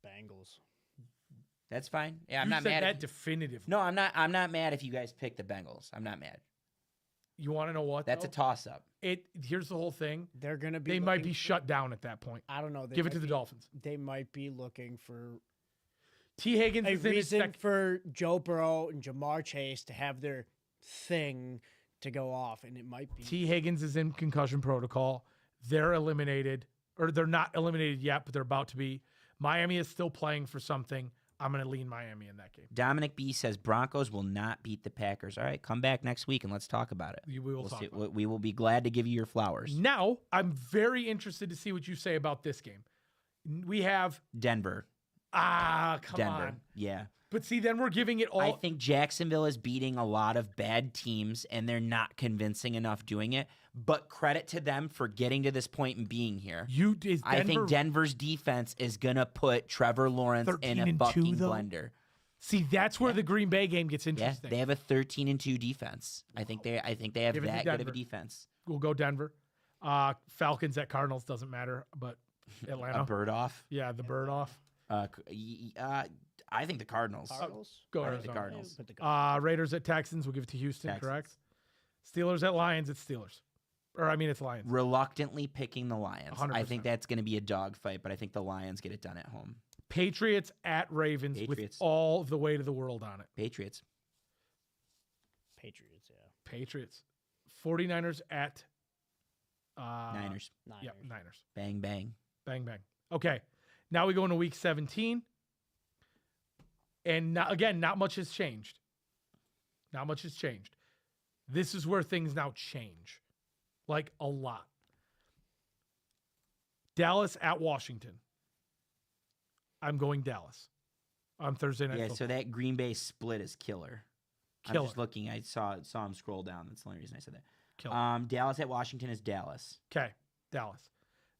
Bengals. That's fine. Yeah, I'm You not said mad. that definitively. No, I'm not. I'm not mad if you guys pick the Bengals. I'm not mad. You want to know what? That's a though? toss up. Here's the whole thing. They're gonna be. They might be looking- shut down at that point. I don't know. They Give it might to the be- Dolphins. They might be looking for T. Higgins a is in his reason second. for Joe Burrow and Jamar Chase to have their thing to go off, and it might be. T. Higgins is in concussion protocol. They're eliminated, or they're not eliminated yet, but they're about to be. Miami is still playing for something. I'm going to lean Miami in that game. Dominic B says Broncos will not beat the Packers. All right, come back next week and let's talk about it. We will talk about it. We will be glad to give you your flowers. Now, I'm very interested to see what you say about this game. We have Denver. come Denver. on. Yeah. But see, then we're giving it all. I think Jacksonville is beating a lot of bad teams, and they're not convincing enough doing it. But credit to them for getting to this point and being here. I think Denver's defense is going to put Trevor Lawrence in a 13-2 fucking though? blender. See, that's where the Green Bay game gets Yeah, interesting. they have a 13-2 defense. I think they have Give it to that good of Denver. a defense. We'll go Denver. Falcons at Cardinals doesn't matter, but Atlanta. A bird off. Yeah, the bird off. I think the Cardinals. Cardinals? Go I think the Arizona. Cardinals. Put the Cardinals. Raiders at Texans. We'll give it to Houston, Texans. correct? Steelers at Lions. It's Steelers. It's Lions. Reluctantly picking the Lions. I 100%. think that's going to be a dogfight, but I think the Lions get it done at home. Patriots at Ravens Patriots. with all the weight of the world on it. Patriots. Patriots, yeah. Patriots. 49ers at Niners. Yep, Niners. Bang, bang. Bang, bang. Okay. Now we go into week 17. And not much has changed. Not much has changed. This is where things now change. Like a lot. Dallas at Washington. I'm going Dallas on Thursday night. Yeah, Football. so that Green Bay split is killer. I'm Killer. just looking. I saw him scroll down. That's the only reason I said that. Killer. Dallas at Washington is Dallas. Okay, Dallas.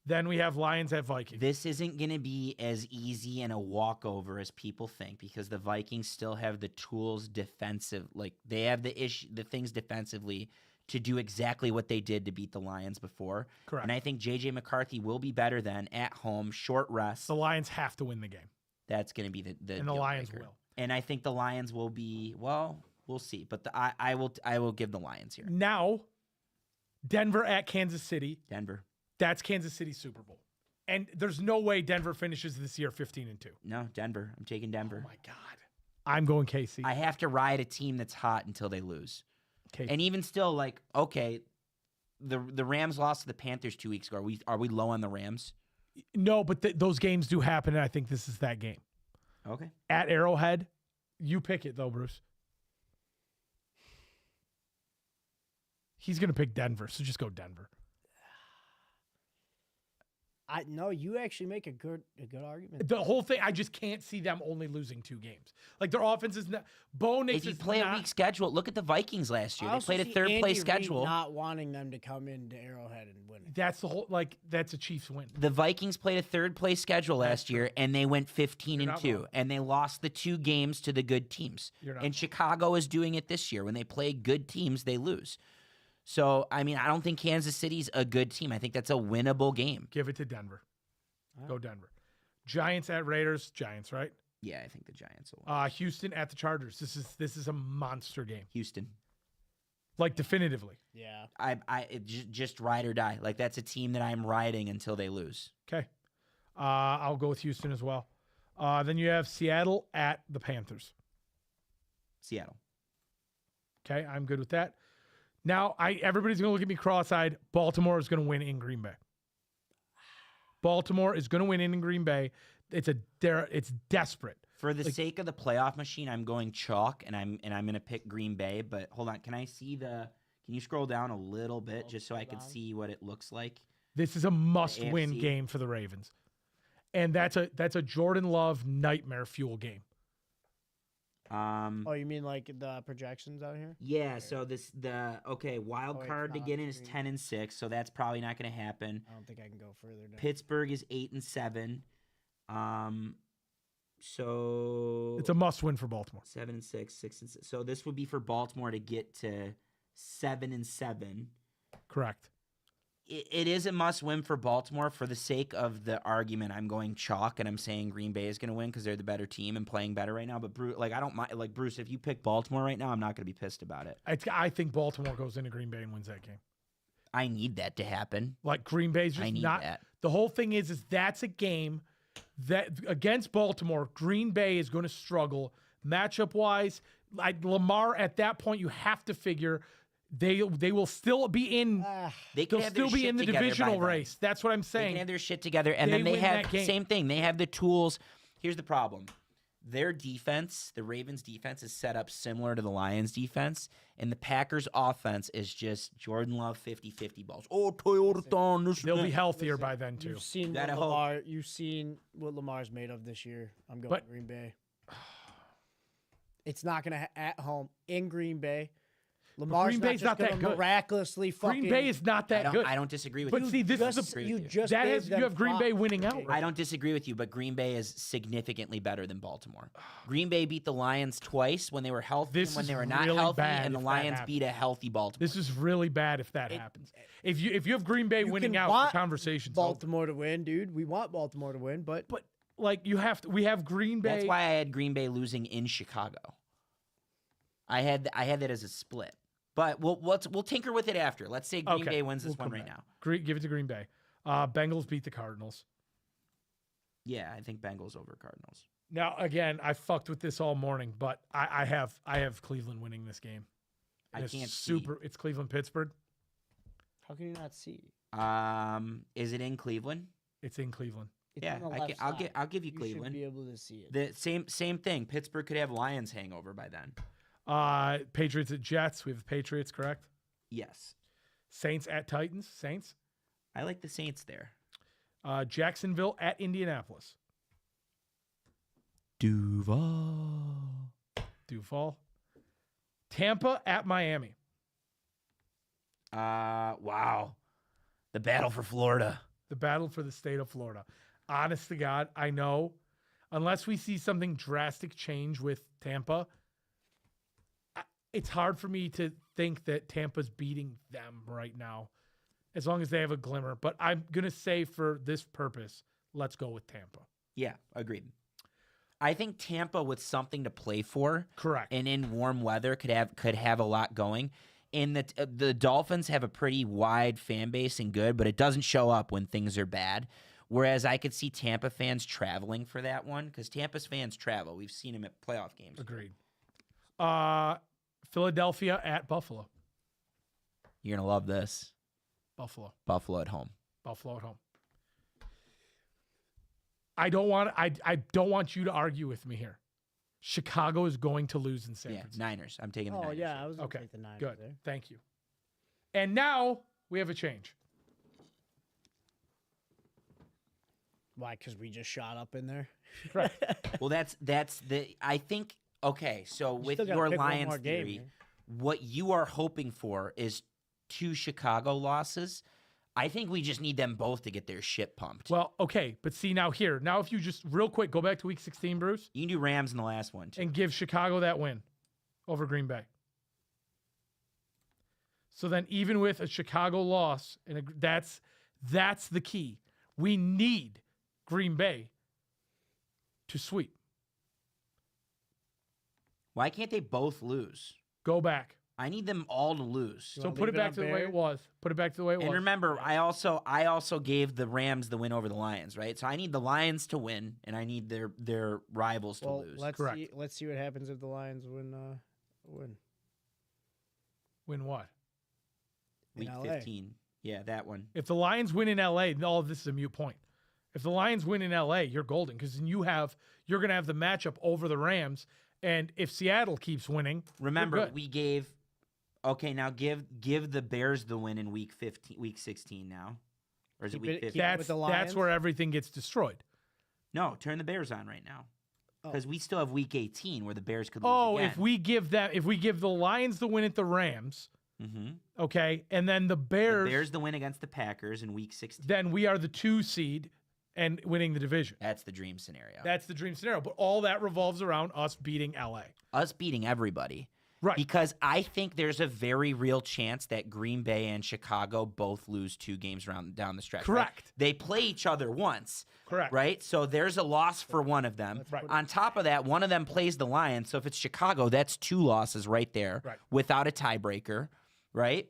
Then we have Lions at Vikings. This isn't going to be as easy and a walkover as people think because the Vikings still have the tools defensive. Like they have the things defensively to do exactly what they did to beat the Lions before. Correct. And I think J.J. McCarthy will be better than at home, short rest. The Lions have to win the game. That's going to be the And the deal Lions breaker. will. And I think the Lions will be, well, we'll see. But I will give the Lions here. Now, Denver at Kansas City. Denver. That's Kansas City's Super Bowl. And there's no way Denver finishes this year 15-2. No, Denver. I'm taking Denver. Oh my God. I'm going KC. I have to ride a team that's hot until they lose. KC. And even still, like, okay, the Rams lost to the Panthers 2 weeks ago. Are we low on the Rams? No, but those games do happen, and I think this is that game. Okay. At Arrowhead, you pick it, though, Bruce. He's going to pick Denver, so just go Denver. No, you actually make a good argument. The whole thing, I just can't see them only losing 2 games. Like, their offense is not... Bo Nix If you is play not, a weak schedule, look at the Vikings last year. I They also played a see third-place Andy Reid schedule. not wanting them to come into Arrowhead and win. That's the whole... Like, that's a Chiefs win. The Vikings played a third-place schedule That's last year, and they went You're 15-2, not wrong. and they lost the 2 games to the good teams. You're not And wrong. Chicago is doing it this year. When they play good teams, they lose. So, I mean, I don't think Kansas City's a good team. I think that's a winnable game. Give it to Denver. Go Denver. Giants at Raiders. Giants, right? Yeah, I think the Giants will win. Houston at the Chargers. This is a monster game. Houston. Like, definitively. Yeah. Just ride or die. Like, that's a team that I'm riding until they lose. Okay. I'll go with Houston as well. Then you have Seattle at the Panthers. Seattle. Okay, I'm good with that. Now, everybody's going to look at me cross-eyed. Baltimore is going to win in Green Bay. Baltimore is going to win in Green Bay. It's desperate. For the sake of the playoff machine, I'm going chalk, and I'm going to pick Green Bay. But hold on, can you scroll down a little bit just so I can see what it looks like? This is a must-win AFC. game for the Ravens, and that's a Jordan Love nightmare fuel game. Oh, you mean like the projections out here? Yeah. So wild Oh, wait, card to not get in is Green- 10-6, so that's probably not going to happen. I don't think I can go further down. Pittsburgh is 8-7. So It's a must-win for Baltimore. 7-6, 6-6. So this would be for Baltimore to get to 7-7. Correct. It is a must-win for Baltimore. For the sake of the argument, I'm going chalk, and I'm saying Green Bay is going to win because they're the better team and playing better right now. But I don't mind. Like Bruce, if you pick Baltimore right now, I'm not going to be pissed about it. I think Baltimore goes into Green Bay and wins that game. I need that to happen. Like Green Bay's just I need not. that. The whole thing is that's a game that against Baltimore, Green Bay is going to struggle matchup wise. Like Lamar, at that point, you have to figure they will still be in. They They'll can have their still be shit in the together by divisional then. race. That's what I'm They saying. can have their shit together, and They then they win have that game. same thing. They have the tools. Here's the problem: their defense, the Ravens defense, is set up similar to the Lions defense, and the Packers offense is just Jordan Love 50-50 balls. Oh, Toyota Thon, this They'll be and that. healthier by then too. You've seen Gotta what hope. Lamar. You've seen what Lamar's made of this year. I'm going But- Green Bay. It's not gonna at home in Green Bay. Lamar's Green Bay's not that gonna good. Miraculously fucking. Green Bay is not that good. I don't disagree with But you. see, this is just, the you you. just that gave has you them have Green Bay props. winning Okay. outright. I don't disagree with you, but Green Bay is significantly better than Baltimore. Green Bay beat the Lions twice when they were healthy This and when is they were not really healthy, bad and the if that Lions happens. beat a healthy Baltimore. This is really bad if that happens. If you have Green Bay You winning can out, the want conversation's over. Baltimore to win, dude. We want Baltimore to win, but But like you have to, we have Green Bay. That's why I had Green Bay losing in Chicago. I had that as a split. But we'll tinker with it after. Let's say Green Okay, Bay wins this we'll one come right back. now. Give it to Green Bay. Bengals beat the Cardinals. Yeah, I think Bengals over Cardinals. Now again, I fucked with this all morning, but I have Cleveland winning this game. I And it's can't super. It's Cleveland Pittsburgh. how can you not see? Is it in Cleveland? It's in Cleveland. It's Yeah, on the I'll left side. give you You Cleveland. should be able to see it. The same thing. Pittsburgh could have Lions hangover by then. Patriots at Jets. We have the Patriots, correct? Yes, Saints at Titans. Saints. I like the Saints there. Jacksonville at Indianapolis. Duval. Duval. Tampa at Miami. Wow, the battle for Florida. The battle for the state of Florida. Honest to God, I know, unless we see something drastic change with Tampa, it's hard for me to think that Tampa's beating them right now, as long as they have a glimmer. But I'm going to say for this purpose, let's go with Tampa. Yeah, agreed. I think Tampa with something to play for Correct. and in warm weather could have a lot going. And the Dolphins have a pretty wide fan base and good, but it doesn't show up when things are bad. Whereas I could see Tampa fans traveling for that one because Tampa's fans travel. We've seen them at playoff games. Agreed. Philadelphia at Buffalo. You're gonna love this. Buffalo. Buffalo at home. Buffalo at home. I don't want you to argue with me here. Chicago is going to lose in San Yeah, Francisco. Niners. I'm taking the Oh Niners. yeah, I was gonna Okay, take the Niners Good. there. Thank you. And now we have a change. Why? Because we just shot up in there. Right. Well, that's the. I think. Okay, so You with still gotta your pick one Lions more game theory, here. what you are hoping for is 2 Chicago losses. I think we just need them both to get their shit pumped. Well, okay, but see now if you just real quick go back to week 16, Bruce, You can do Rams in the last one too. and give Chicago that win over Green Bay. So then even with a Chicago loss, that's the key. We need Green Bay to sweep. Why can't they both lose? Go back. I need them all to lose. You So wanna put leave it back on to the way it Bears? was. Put it back to the way it And was. remember, I also gave the Rams the win over the Lions, right? So I need the Lions to win, and I need their rivals to Well, lose. Correct. let's see what happens if the Lions win. Win what? in Week LA. 15. Yeah, that one. If the Lions win in LA, all of this is a mute point. If the Lions win in LA, you're golden because then you're going to have the matchup over the Rams. And if Seattle keeps winning, Remember, good. we gave. Okay, now give the Bears the win in week 16 now, or is Keep it week it- 15? keep it with the that's Lions? where everything gets destroyed. No, turn the Bears on right now, Oh. because we still have week 18 where the Bears could lose Oh, again. if we give the Lions the win at the Rams, Mm-hmm. okay, and then the Bears, Bears the win against the Packers in week 16. then we are the 2 seed and winning the division. That's the dream scenario. That's the dream scenario. But all that revolves around us beating LA. Us beating everybody. Right. Because I think there's a very real chance that Green Bay and Chicago both lose 2 games down the stretch. right? Correct. They play each other once. Correct. Right? So there's a loss for one of them. Right. On top of that, one of them plays the Lions. So if it's Chicago, that's 2 losses right there Right. without a tiebreaker. Right?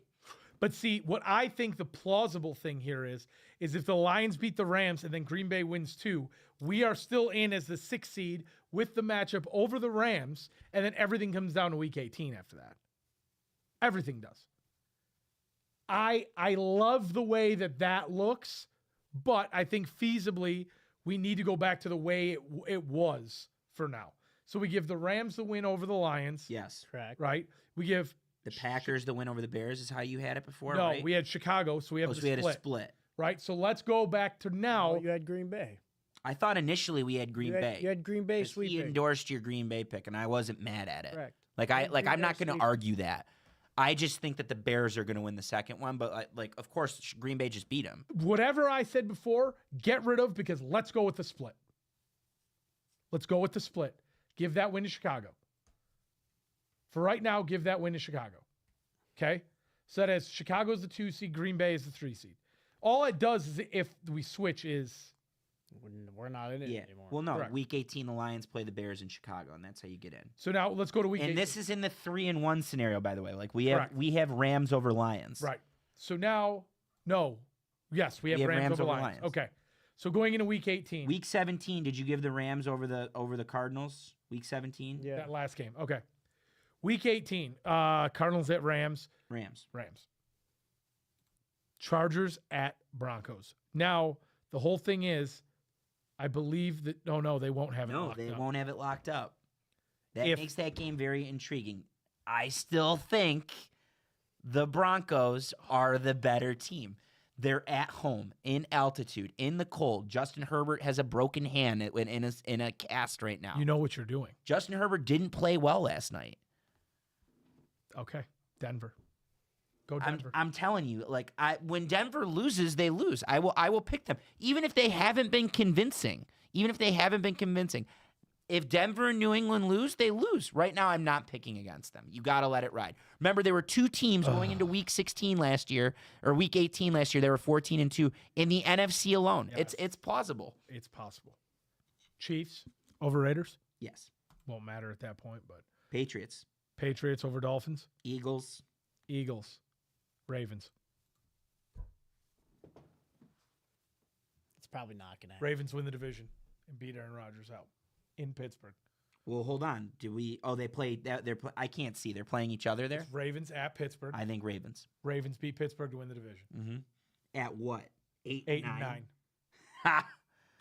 But see, what I think the plausible thing here is if the Lions beat the Rams and then Green Bay wins 2, we are still in as the 6th seed with the matchup over the Rams, and then everything comes down to week 18 after that. Everything does. I love the way that looks, but I think feasibly we need to go back to the way it was for now. So we give the Rams the win over the Lions, Yes. Correct. right? We give The Packers the win over the Bears is how you had it before, no, right? we had Chicago, so we have Oh, the so we had split, a split. right? So let's go back to now. Oh, you had Green Bay. I thought initially we had Green You had, Bay. You had Green Bay 'Cause he sweeping. endorsed your Green Bay pick, and I wasn't mad at it. Correct. Like You had Green I'm Bay not going to sweeping. argue that. I just think that the Bears are going to win the second one, but like of course Green Bay just beat them. Whatever I said before, get rid of because let's go with the split. Let's go with the split. Give that win to Chicago. For right now, give that win to Chicago. Okay? So that is Chicago's the 2 seed, Green Bay is the 3 seed. All it does is if we switch is We're not in it Yeah. anymore. Well, no, Correct. week 18 the Lions play the Bears in Chicago, and that's how you get in. so now let's go to week And 8. this is in the 3-1 scenario, by the way. Like we Correct. have Rams over Lions. Right. So now, no. Yes, we have, Rams over Lions. Okay. So going into week 18, Week 17, did you give the Rams over the Cardinals? Week 17, Yeah. that last game. Okay. Week 18, Cardinals at Rams. Rams. Chargers at Broncos. Now, the whole thing is, I believe that, no, they won't have it No, locked they up. won't have it locked up. That If- makes that game very intriguing. I still think the Broncos are the better team. They're at home, in altitude, in the cold. Justin Herbert has a broken hand in a cast right now. You know what you're doing. Justin Herbert didn't play well last night. Okay. Denver. Go I'm, Denver. I'm telling you, like when Denver loses, they lose. I will pick them, even if they haven't been convincing. If Denver and New England lose, they lose. Right now, I'm not picking against them. You got to let it ride. Remember, there were two teams going into Week 16 last year, or Week 18 last year. They were 14-2 in the NFC alone. Yes. It's plausible. It's possible. Chiefs over Raiders. Yes. Won't matter at that point, but Patriots, Patriots over Dolphins. Eagles. Eagles. Ravens. It's probably not going to happen. Ravens win the division and beat Aaron Rodgers out in Pittsburgh. Well, hold on. Do we? Oh, they played. I can't see. They're playing each other there. It's Ravens at Pittsburgh. I think Ravens. Ravens beat Pittsburgh to win the division. Mm-hmm. At what? 8 8 and 9.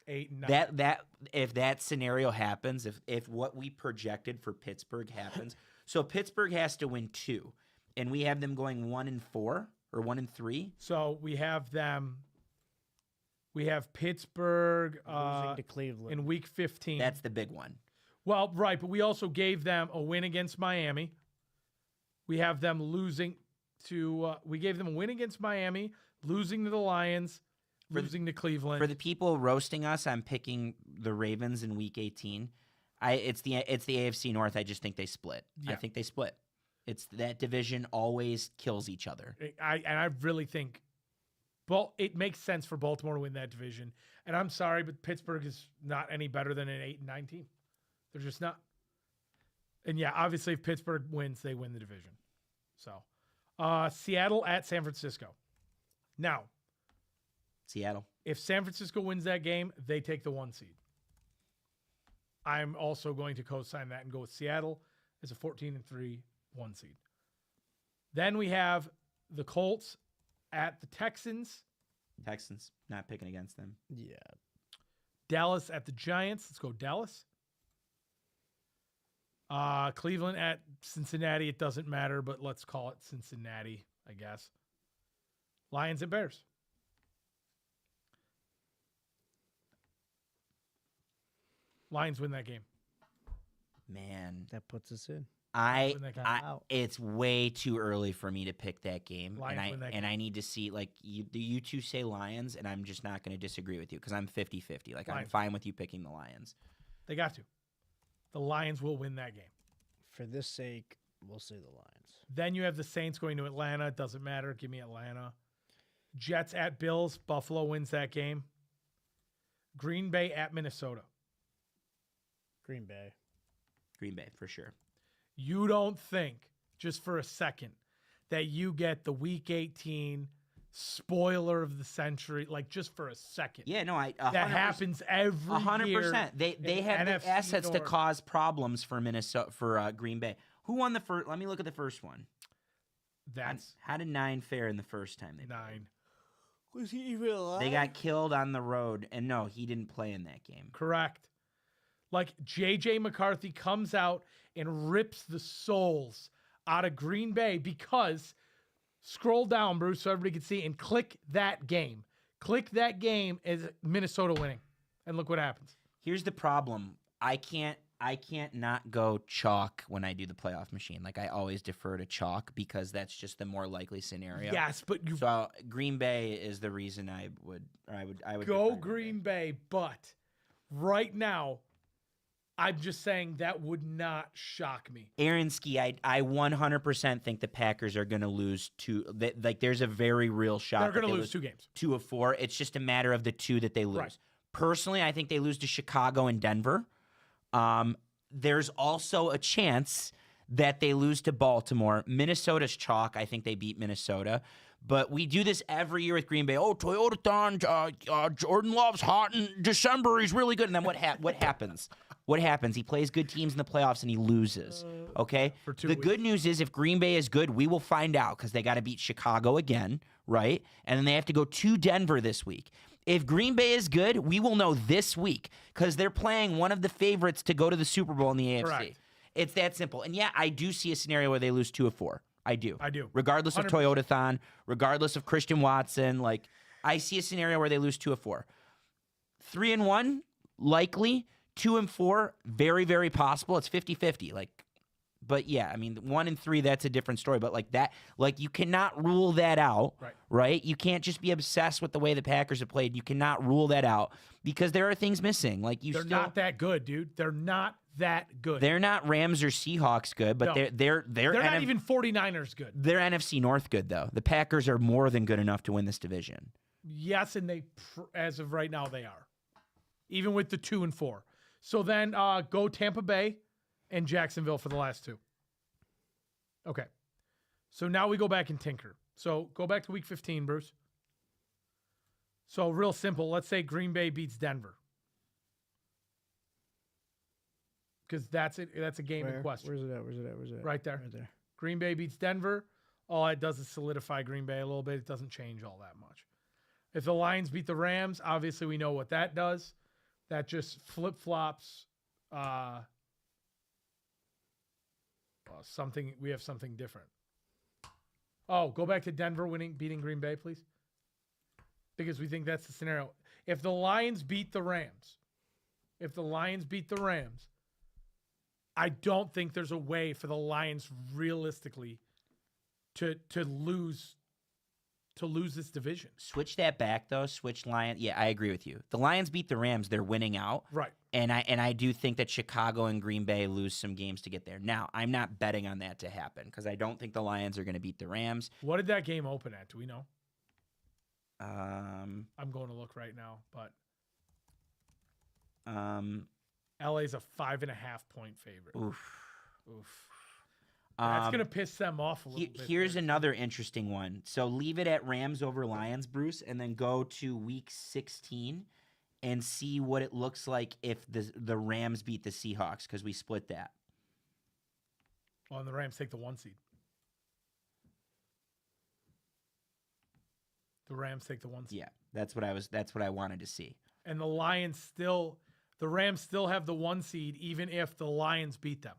8 and 9. That if that scenario happens, if what we projected for Pittsburgh happens, so Pittsburgh has to win 2, and we have them going 1-4 or 1-3. So we have them. We have Pittsburgh Losing to Cleveland. in week 15. That's the big one. Well, right, but we also gave them a win against Miami. We have them losing to. We gave them a win against Miami, losing to the Lions, losing to Cleveland. For the people roasting us, I'm picking the Ravens in Week 18. It's the AFC North. I just think they split. I Yeah. think they split. It's that division always kills each other. I really think, well, it makes sense for Baltimore to win that division. And I'm sorry, but Pittsburgh is not any better than an 8 and 9 team. They're just not. And yeah, obviously, if Pittsburgh wins, they win the division. So, Seattle at San Francisco. Now, Seattle. if San Francisco wins that game, they take the 1 seed. I'm also going to co-sign that and go with Seattle as a 14-3 1 seed. Then we have the Colts at the Texans, Texans. Not picking against them. yeah. Dallas at the Giants. Let's go Dallas. Cleveland at Cincinnati. It doesn't matter, but let's call it Cincinnati, I guess. Lions at Bears. Lions win that game. Man, That puts us in. win that game. Out. It's way too early for me to pick that game, Lions win that and game. I need to see like you two say Lions, and I'm just not going to disagree with you because I'm 50-50. Like I'm Lions. fine with you picking the Lions. They got to. The Lions will win that game. For this sake, we'll say the Lions. Then you have the Saints going to Atlanta. It doesn't matter. Give me Atlanta. Jets at Bills. Buffalo wins that game. Green Bay at Minnesota. Green Bay. Green Bay for sure. You don't think, just for a second, that you get the Week 18 spoiler of the century, like just for a second. Yeah, no, I That happens every year. 100%. They in have NFC the assets to North. cause problems for Minnesota for Green Bay. Who won the first? Let me look at the first one. That's How did 9 fare in the first time they played? 9. Was he even alive? They got killed on the road, and no, he didn't play in that game. Correct. Like JJ McCarthy comes out and rips the souls out of Green Bay because scroll down, Bruce, so everybody can see, and click that game. Click that game as Minnesota winning. And look what happens. Here's the problem. I can't not go chalk when I do the playoff machine. Like, I always defer to chalk because that's just the more likely scenario. Yes, but you So Green Bay is the reason I would go defer to Green Bay, but right now, I'm just saying that would not shock me. Aaron Ski, I 100% think the Packers are going to lose like, there's a very real shot. They're that going to they lose 2 games. 2 of 4. It's just a matter of the 2 that they lose. Right. Personally, I think they lose to Chicago and Denver. There's also a chance that they lose to Baltimore. Minnesota's chalk. I think they beat Minnesota. But we do this every year with Green Bay. Oh, Toyota-thon, Jordan Love's hot in December. He's really good. And then what happens? What happens? He plays good teams in the playoffs and he loses. Okay? For 2 The weeks. good news is if Green Bay is good, we will find out because they got to beat Chicago again, right? And then they have to go to Denver this week. If Green Bay is good, we will know this week because they're playing one of the favorites to go to the Super Bowl in the AFC. Correct. It's that simple. And yeah, I do see a scenario where they lose 2 of 4. I do. Regardless of 100%. Toyota-thon, regardless of Christian Watson, like, I see a scenario where they lose 2 of 4. 3-1, likely. 2 and 4, very, very possible. It's 50-50. Like, but yeah, I mean, 1 and 3, that's a different story. But like that, like, you cannot rule that out, right? You can't just be obsessed with the way the Packers have played. You cannot rule that out because there are things missing. Like, They're not that good, dude. They're not that good. They're not Rams or Seahawks good, but No. they're not even 49ers good. They're NFC North good though. The Packers are more than good enough to win this division. Yes, and as of right now, they are. Even with the 2 and 4. So then go Tampa Bay and Jacksonville for the last 2. Okay. So now we go back and tinker. So go back to week 15, Bruce. So real simple. Let's say Green Bay beats Denver. Because that's it. That's a game in question. Where's it at? Right there. Right there. Green Bay beats Denver. All it does is solidify Green Bay a little bit. It doesn't change all that much. If the Lions beat the Rams, obviously we know what that does. That just flip-flops something. We have something different. Oh, go back to Denver beating Green Bay, please. Because we think that's the scenario. If the Lions beat the Rams, I don't think there's a way for the Lions realistically to lose this division. Switch that back though. Switch Lions. Yeah, I agree with you. The Lions beat the Rams. They're winning out. Right. And I do think that Chicago and Green Bay lose some games to get there. Now, I'm not betting on that to happen because I don't think the Lions are going to beat the Rams. What did that game open at? Do we know? Um, I'm going to look right now, but LA's a 5.5 point favorite. Oof. That's going to piss them off a little bit. Here's there. another interesting one. So leave it at Rams over Lions, Bruce, and then go to week 16 and see what it looks like if the Rams beat the Seahawks because we split that. Well, and the Rams take the 1 seed. The Rams take the 1 seed. Yeah, that's what I wanted to see. And the Rams still have the 1 seed even if the Lions beat them.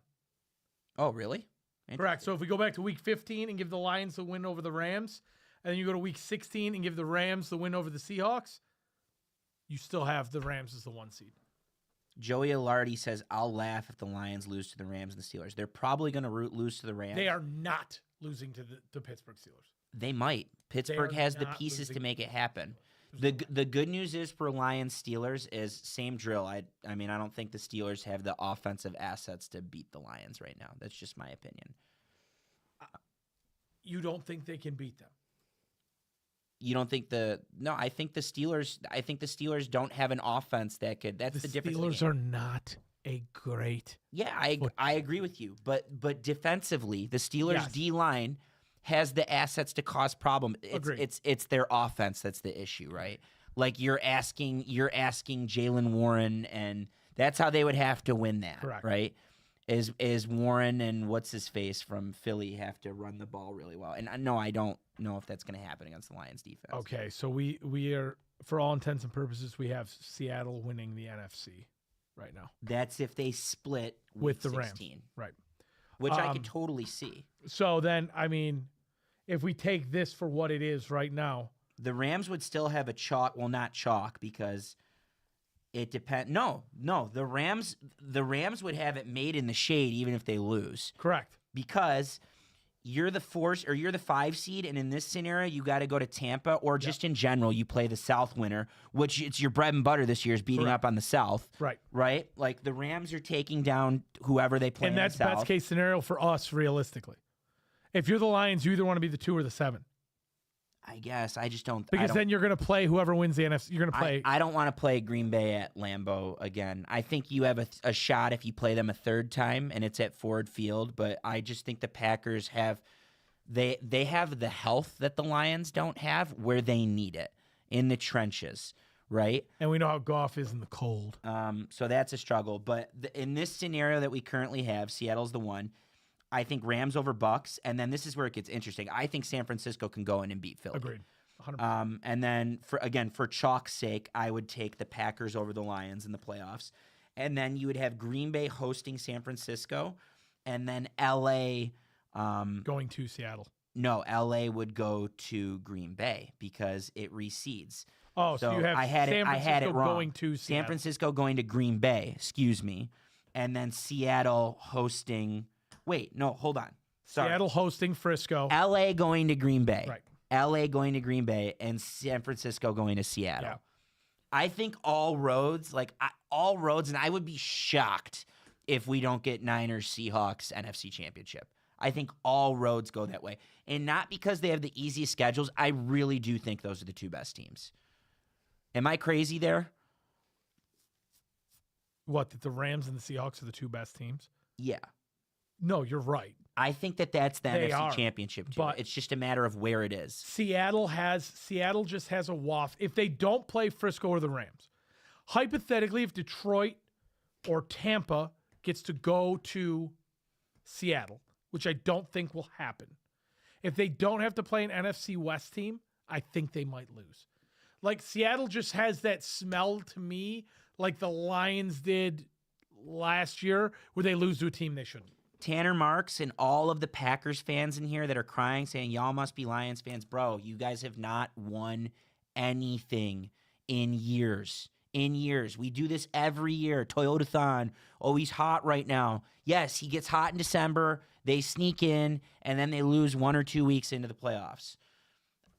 Oh, really? Correct. So if we go back to week 15 and give the Lions the win over the Rams, and then you go to week 16 and give the Rams the win over the Seahawks, you still have the Rams as the 1 seed. Joey Alardi says, I'll laugh if the Lions lose to the Rams and the Steelers. They're probably going to lose to the Rams. They are not losing to the Pittsburgh Steelers. They might. Pittsburgh has the not pieces to losing. make it happen. The good news is for Lions Steelers is same drill. I mean, I don't think the Steelers have the offensive assets to beat the Lions right now. That's just my opinion. You don't think they can beat them? You don't think I think the Steelers don't have an offense that could. That's the difference. The Steelers are not a great. Yeah, I agree with you. But defensively, the Steelers Yes. D line has the assets to cause problem. Agreed. It's their offense that's the issue, right? Like you're asking Jalen Warren, and that's how they would have to win that, Correct. right? Is Warren and what's his face from Philly have to run the ball really well? And no, I don't know if that's going to happen against the Lions defense. Okay, so we are, for all intents and purposes, we have Seattle winning the NFC, right now. That's if they split With week the Rams. 16, Right. which I could totally see. So then, I mean, if we take this for what it is right now, The Rams would still have a chalk. Well, not chalk because it depends. No, the Rams would have it made in the shade even if they lose correct. because you're the 4 or you're the 5 seed, and in this scenario, you got to go to Tampa, or just in general, you play the South winner, which it's your bread and butter this year is beating Correct. up on the South. Right. Right? Like the Rams are taking down whoever they play And in that's the South. best case scenario for us, realistically. If you're the Lions, you either want to be the 2 or the 7. I guess. I just don't. Because then you're going to play whoever wins the NFC. You're going to play. I don't want to play Green Bay at Lambeau again. I think you have a shot if you play them a third time, and it's at Ford Field. But I just think the Packers have they have the health that the Lions don't have where they need it in the trenches, right? And we know how Goff is in the cold. So that's a struggle. But in this scenario that we currently have, Seattle's the one. I think Rams over Bucks, and then this is where it gets interesting. I think San Francisco can go in and beat Philly. Agreed. 100%. And then for chalk's sake, I would take the Packers over the Lions in the playoffs. And then you would have Green Bay hosting San Francisco, and then LA Going to Seattle. No, LA would go to Green Bay because it reseeds. Oh, so you have I had San it Francisco wrong. going to San Seattle. Francisco going to Green Bay, excuse me. And then Seattle hosting Wait, no, hold on. Sorry. Seattle hosting Frisco. LA going to Green Bay. Right. LA going to Green Bay and San Francisco going to Seattle. Yeah. I think all roads, and I would be shocked if we don't get Niners Seahawks NFC Championship. I think all roads go that way. And not because they have the easiest schedules. I really do think those are the 2 best teams. Am I crazy there? What, that the Rams and the Seahawks are the 2 best teams? Yeah. No, you're right. I think that's the They NFC are, Championship too. but- It's just a matter of where it is. Seattle just has a waft. If they don't play Frisco or the Rams, hypothetically, if Detroit or Tampa gets to go to Seattle, which I don't think will happen, if they don't have to play an NFC West team, I think they might lose. Like Seattle just has that smell to me, like the Lions did last year, where they lose to a team they shouldn't. Tanner Marks and all of the Packers fans in here that are crying, saying, y'all must be Lions fans. Bro, you guys have not won anything in years. In years. We do this every year. Toyotathon. Oh, he's hot right now. Yes, he gets hot in December. They sneak in, and then they lose 1 or 2 weeks into the playoffs.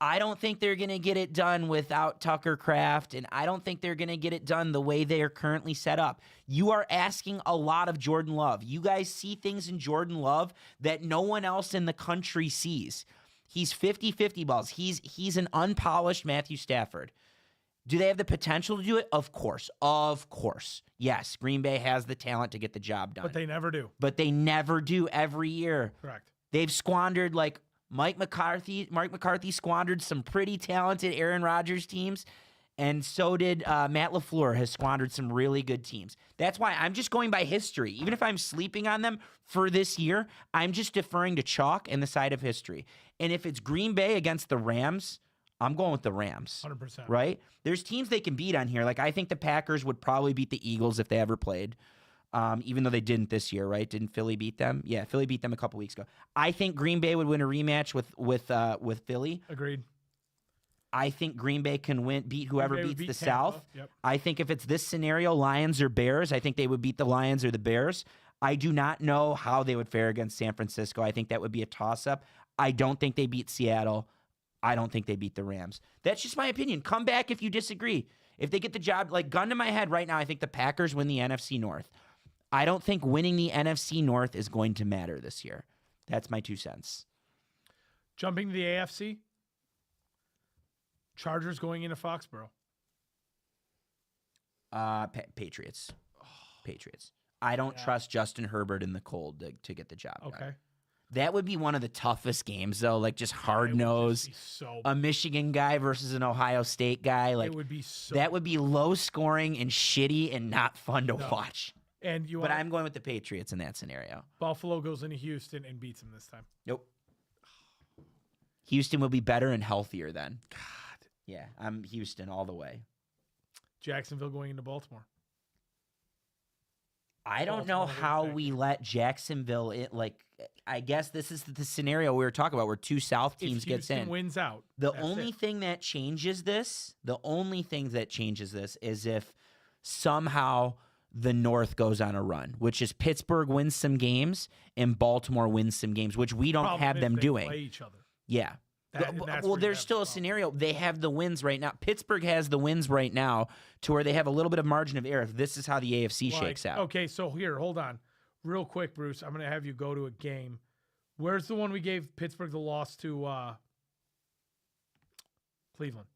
I don't think they're going to get it done without Tucker Kraft, and I don't think they're going to get it done the way they are currently set up. You are asking a lot of Jordan Love. You guys see things in Jordan Love that no one else in the country sees. He's 50-50 balls. He's an unpolished Matthew Stafford. Do they have the potential to do it? Of course. Of course. Yes, Green Bay has the talent to get the job done. But they never do. But they never do every year. Correct. They've squandered Mike McCarthy squandered some pretty talented Aaron Rodgers teams, and so did Matt LaFleur has squandered some really good teams. That's why I'm just going by history. Even if I'm sleeping on them for this year, I'm just deferring to chalk and the side of history. And if it's Green Bay against the Rams, I'm going with the Rams. 100%. Right? There's teams they can beat on here. Like I think the Packers would probably beat the Eagles if they ever played. Even though they didn't this year, right? Didn't Philly beat them? Yeah, Philly beat them a couple weeks ago. I think Green Bay would win a rematch with Philly. Agreed. I think Green Bay can beat whoever Green Bay would beats the beat Tampa. South. Yep. I think if it's this scenario, Lions or Bears, I think they would beat the Lions or the Bears. I do not know how they would fare against San Francisco. I think that would be a toss-up. I don't think they beat Seattle. I don't think they beat the Rams. That's just my opinion. Come back if you disagree. If they get the job, gun to my head right now, I think the Packers win the NFC North. I don't think winning the NFC North is going to matter this year. That's my 2 cents. Jumping to the AFC. Chargers going into Foxborough. Patriots. Patriots. I don't trust Justin Herbert in the cold to get the job done. Okay. That would be one of the toughest games, though. Just It would hard-nosed. just be so. A Michigan guy versus an Ohio State guy. It would be so. That would be low-scoring and shitty and not fun to No. watch. And you. But I'm going with the Patriots in that scenario. Buffalo goes into Houston and beats them this time. Nope. Houston will be better and healthier then. God. Yeah, I'm Houston all the way. Jacksonville going into Baltimore. I don't know Baltimore wins how that we game. let Jacksonville I guess this is the scenario we were talking about where two South If teams gets Houston in. wins out, The that's only it. thing that changes this, is if somehow the North goes on a run, which is Pittsburgh wins some games and Baltimore wins some games, which we don't Problem have is them they doing. play each other. Yeah. And that's Well, where you there's have still the a problem. scenario. They have the wins right now. Pittsburgh has the wins right now to where they have a little bit of margin of error if this is how the AFC Like, shakes out. Okay, so here, hold on. Real quick, Bruce. I'm going to have you go to a game. Where's the one we gave Pittsburgh the loss to Cleveland?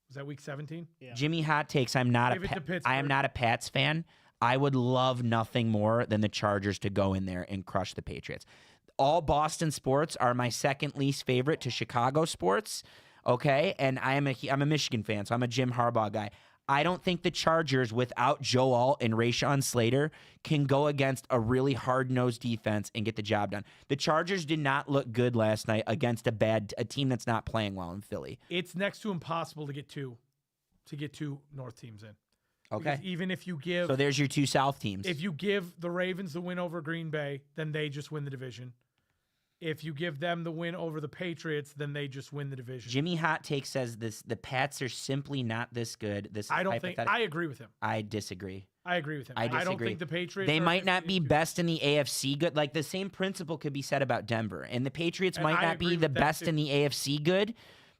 Was that week 17? Yeah. Jimmy Hot Takes, I'm not Give it to I am Pittsburgh. not a Pats fan. I would love nothing more than the Chargers to go in there and crush the Patriots. All Boston sports are my second least favorite to Chicago sports. Okay, and I'm a Michigan fan, so I'm a Jim Harbaugh guy. I don't think the Chargers, without Joe Alt and Rashawn Slater, can go against a really hard-nosed defense and get the job done. The Chargers did not look good last night against a team that's not playing well in Philly. It's next to impossible to get two North teams in. Okay, Because even if you give so there's your two South teams. if you give the Ravens the win over Green Bay, then they just win the division. If you give them the win over the Patriots, then they just win the division. Jimmy Hot Take says the Pats are simply not this good. This is I don't think hypothetical. I agree with him. I disagree. I agree with him. I don't disagree. think the Patriots They are might not be 15-2. best in the AFC good. Like the same principle could be said about Denver. And the Patriots And might I not agree be the with that best too. in the AFC good,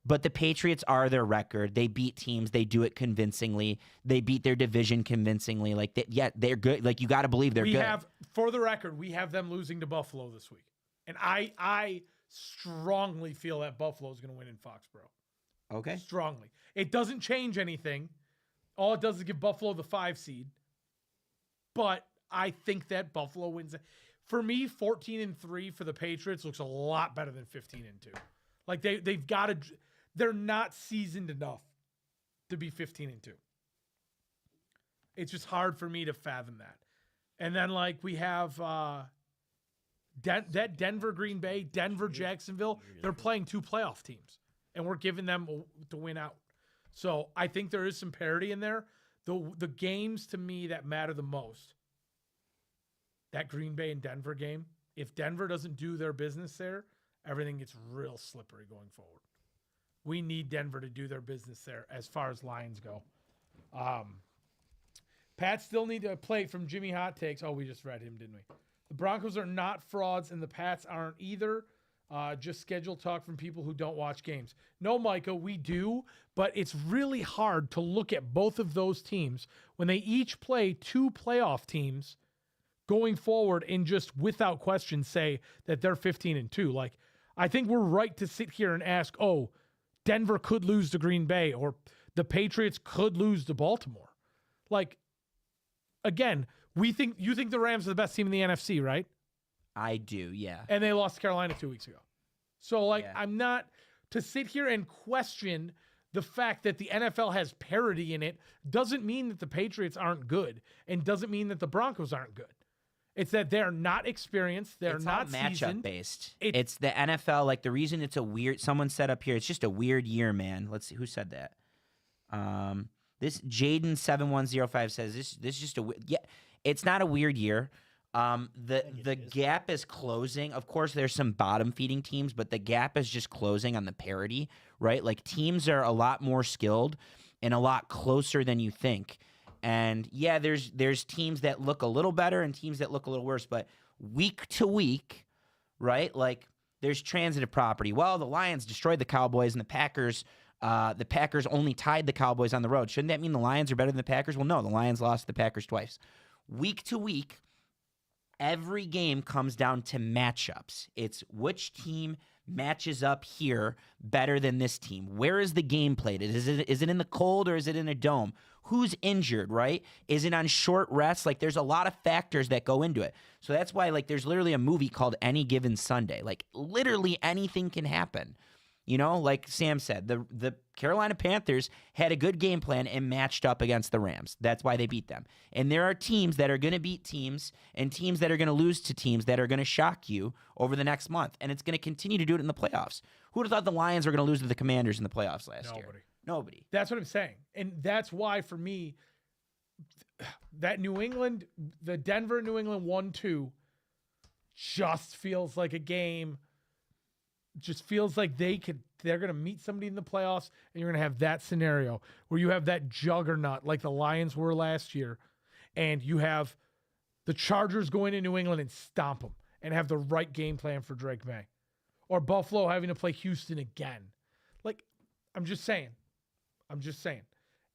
but the Patriots are their record. They beat teams. They do it convincingly. They beat their division convincingly. Like they're good. Like you got to believe they're We good. have, for the record, we have them losing to Buffalo this week. And I strongly feel that Buffalo is going to win in Foxborough. Okay. Strongly. It doesn't change anything. All it does is give Buffalo the 5 seed. But I think that Buffalo wins. For me, 14-3 for the Patriots looks a lot better than 15-2. Like they've got to. They're not seasoned enough to be 15-2. It's just hard for me to fathom that. And then like we have that Denver Green Bay, Denver Jacksonville. They're playing 2 playoff teams, and we're giving them to win out. So I think there is some parity in there. The games to me that matter the most, that Green Bay and Denver game. If Denver doesn't do their business there, everything gets real slippery going forward. We need Denver to do their business there as far as Lions go. Pats still need to play from Jimmy Hot Takes. Oh, we just read him, didn't we? The Broncos are not frauds, and the Pats aren't either. Just schedule talk from people who don't watch games. No, Micah, we do, but it's really hard to look at both of those teams when they each play 2 playoff teams going forward and just without question say that they're 15-2. Like, I think we're right to sit here and ask, oh, Denver could lose to Green Bay or the Patriots could lose to Baltimore. Like, again, you think the Rams are the best team in the NFC, right? I do, yeah. And they lost to Carolina 2 weeks ago. So, like, Yeah. I'm not to sit here and question the fact that the NFL has parity in it doesn't mean that the Patriots aren't good and doesn't mean that the Broncos aren't good. It's that they're not experienced. They're It's not all matchup seasoned. based. It- It's the NFL. Like the reason it's a weird. Someone said up here, it's just a weird year, man. Let's see who said that. This Jaden7105 says this is just a yeah. It's not a weird year. The gap is closing. Of course, there's some bottom feeding teams, but the gap is just closing on the parity, right? Like teams are a lot more skilled and a lot closer than you think. And yeah, there's teams that look a little better and teams that look a little worse, but week to week, right? Like there's transitive property. Well, the Lions destroyed the Cowboys and the Packers only tied the Cowboys on the road. Shouldn't that mean the Lions are better than the Packers? Well, no, the Lions lost to the Packers twice. Week to week, every game comes down to matchups. It's which team matches up here better than this team. Where is the game played? Is it in the cold or is it in a dome? Who's injured, right? Is it on short rest? Like there's a lot of factors that go into it. So that's why like there's literally a movie called Any Given Sunday. Like literally anything can happen. You know, like Sam said, the Carolina Panthers had a good game plan and matched up against the Rams. That's why they beat them. And there are teams that are going to beat teams and teams that are going to lose to teams that are going to shock you over the next month. And it's going to continue to do it in the playoffs. Who would have thought the Lions were going to lose to the Commanders in the playoffs last year? Nobody. That's what I'm saying. And that's why, for me, that New England, the Denver New England 1-2 just feels like a game. Just feels like they're going to meet somebody in the playoffs, and you're going to have that scenario where you have that juggernaut like the Lions were last year, and you have the Chargers going to New England and stomp them and have the right game plan for Drake May, or Buffalo having to play Houston again. Like, I'm just saying.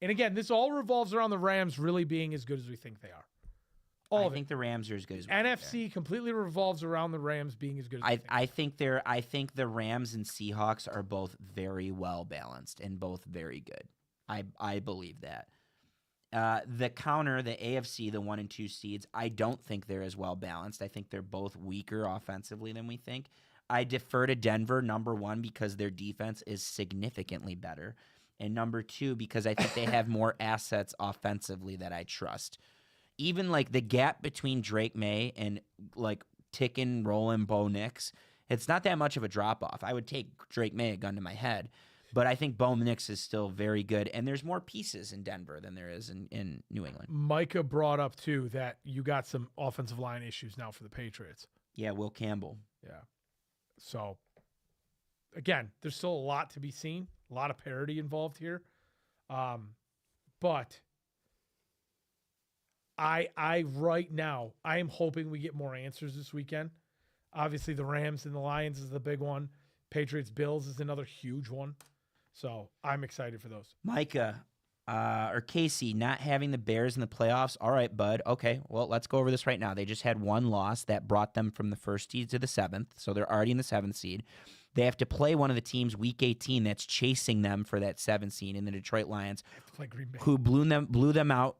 And again, this all revolves around the Rams really being as good as we think they are. I think the Rams are as good as we think NFC completely revolves around the Rams being as good as I think the Rams and Seahawks are both very well balanced and both very good. I believe that. The counter, the AFC, the 1 and 2 seeds, I don't think they're as well balanced. I think they're both weaker offensively than we think. I defer to Denver, number 1, because their defense is significantly better. And number 2, because I think they have more assets offensively that I trust. Even like the gap between Drake May and like ticking, rolling Bo Nix, it's not that much of a drop off. I would take Drake May a gun to my head, but I think Bo Nix is still very good. And there's more pieces in Denver than there is in New England. Micah brought up too that you got some offensive line issues now for the Patriots. Yeah, Will Campbell. Yeah. So again, there's still a lot to be seen, a lot of parity involved here. But I right now, I am hoping we get more answers this weekend. Obviously, the Rams and the Lions is the big one. Patriots Bills is another huge one. So I'm excited for those. Micah or Casey not having the Bears in the playoffs. All right, bud. Okay, well, let's go over this right now. They just had one loss that brought them from the 1st seed to the 7th, so they're already in the 7th seed. They have to play one of the teams week 18 that's chasing them for that 7th seed in the Detroit Lions, who blew them out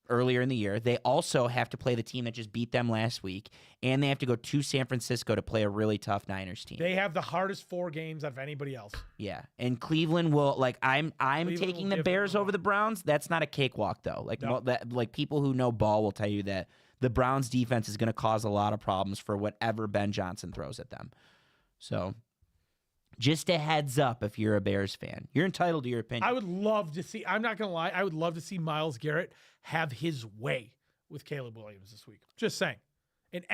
earlier in the year. They also have to play the team that just beat them last week, and they have to go to San Francisco to play a really tough Niners team. They have the hardest 4 games out of anybody else. Yeah, and Cleveland will I'm taking the Bears over the Browns. That's not a cakewalk though. Like people who know ball will tell you that the Browns defense is going to cause a lot of problems for whatever Ben Johnson throws at them. So, just a heads up if you're a Bears fan. You're entitled to your opinion. I would love to see, I'm not going to lie, I would love to see Myles Garrett have his way with Caleb Williams this week. Just saying. And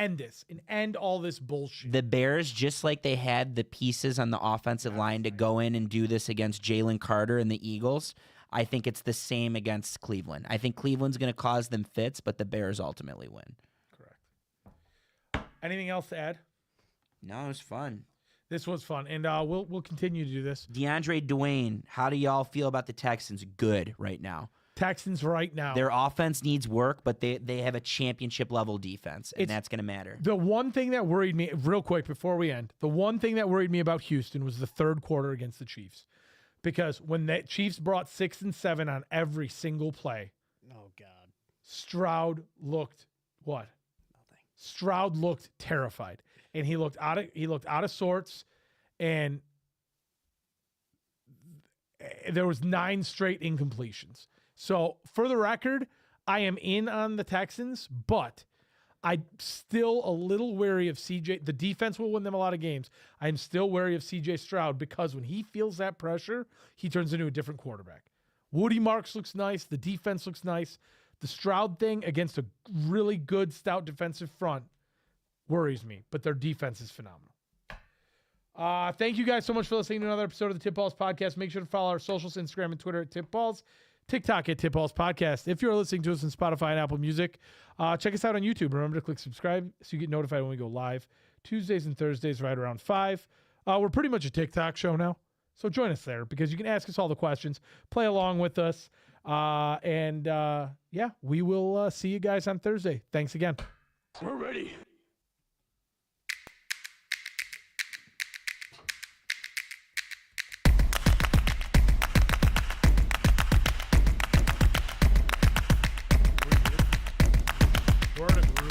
end all this bullshit. The Bears, just like they had the pieces on the offensive line to go in and do this against Jalen Carter and the Eagles, I think it's the same against Cleveland. I think Cleveland's going to cause them fits, but the Bears ultimately win. Correct. Anything else to add? No, it was fun. This was fun, and we'll continue to do this. DeAndre Dwayne, how do y'all feel about the Texans? Good right now. Texans right now. Their offense needs work, but they have a championship-level defense, and that's going to matter. The one thing that worried me, real quick before we end, the one thing that worried me about Houston was the 3rd quarter against the Chiefs. Because when the Chiefs brought 6 and 7 on every single play, oh, God. Stroud looked what? Nothing. Stroud looked terrified. And he looked out of sorts, and there was 9 straight incompletions. So for the record, I am in on the Texans, but I'm still a little wary of CJ. The defense will win them a lot of games. I'm still wary of CJ Stroud because when he feels that pressure, he turns into a different quarterback. Woody Marks looks nice. The defense looks nice. The Stroud thing against a really good, stout defensive front worries me, but their defense is phenomenal. Thank you guys so much for listening to another episode of the Tip Balls Podcast. Make sure to follow our socials, Instagram and Twitter at Tip Balls, TikTok at Tip Balls Podcast. If you're listening to us on Spotify and Apple Music, check us out on YouTube. Remember to click subscribe so you get notified when we go live Tuesdays and Thursdays right around 5. We're pretty much a TikTok show now, so join us there because you can ask us all the questions, play along with us, and we will see you guys on Thursday. Thanks again. We're ready. We're in a group.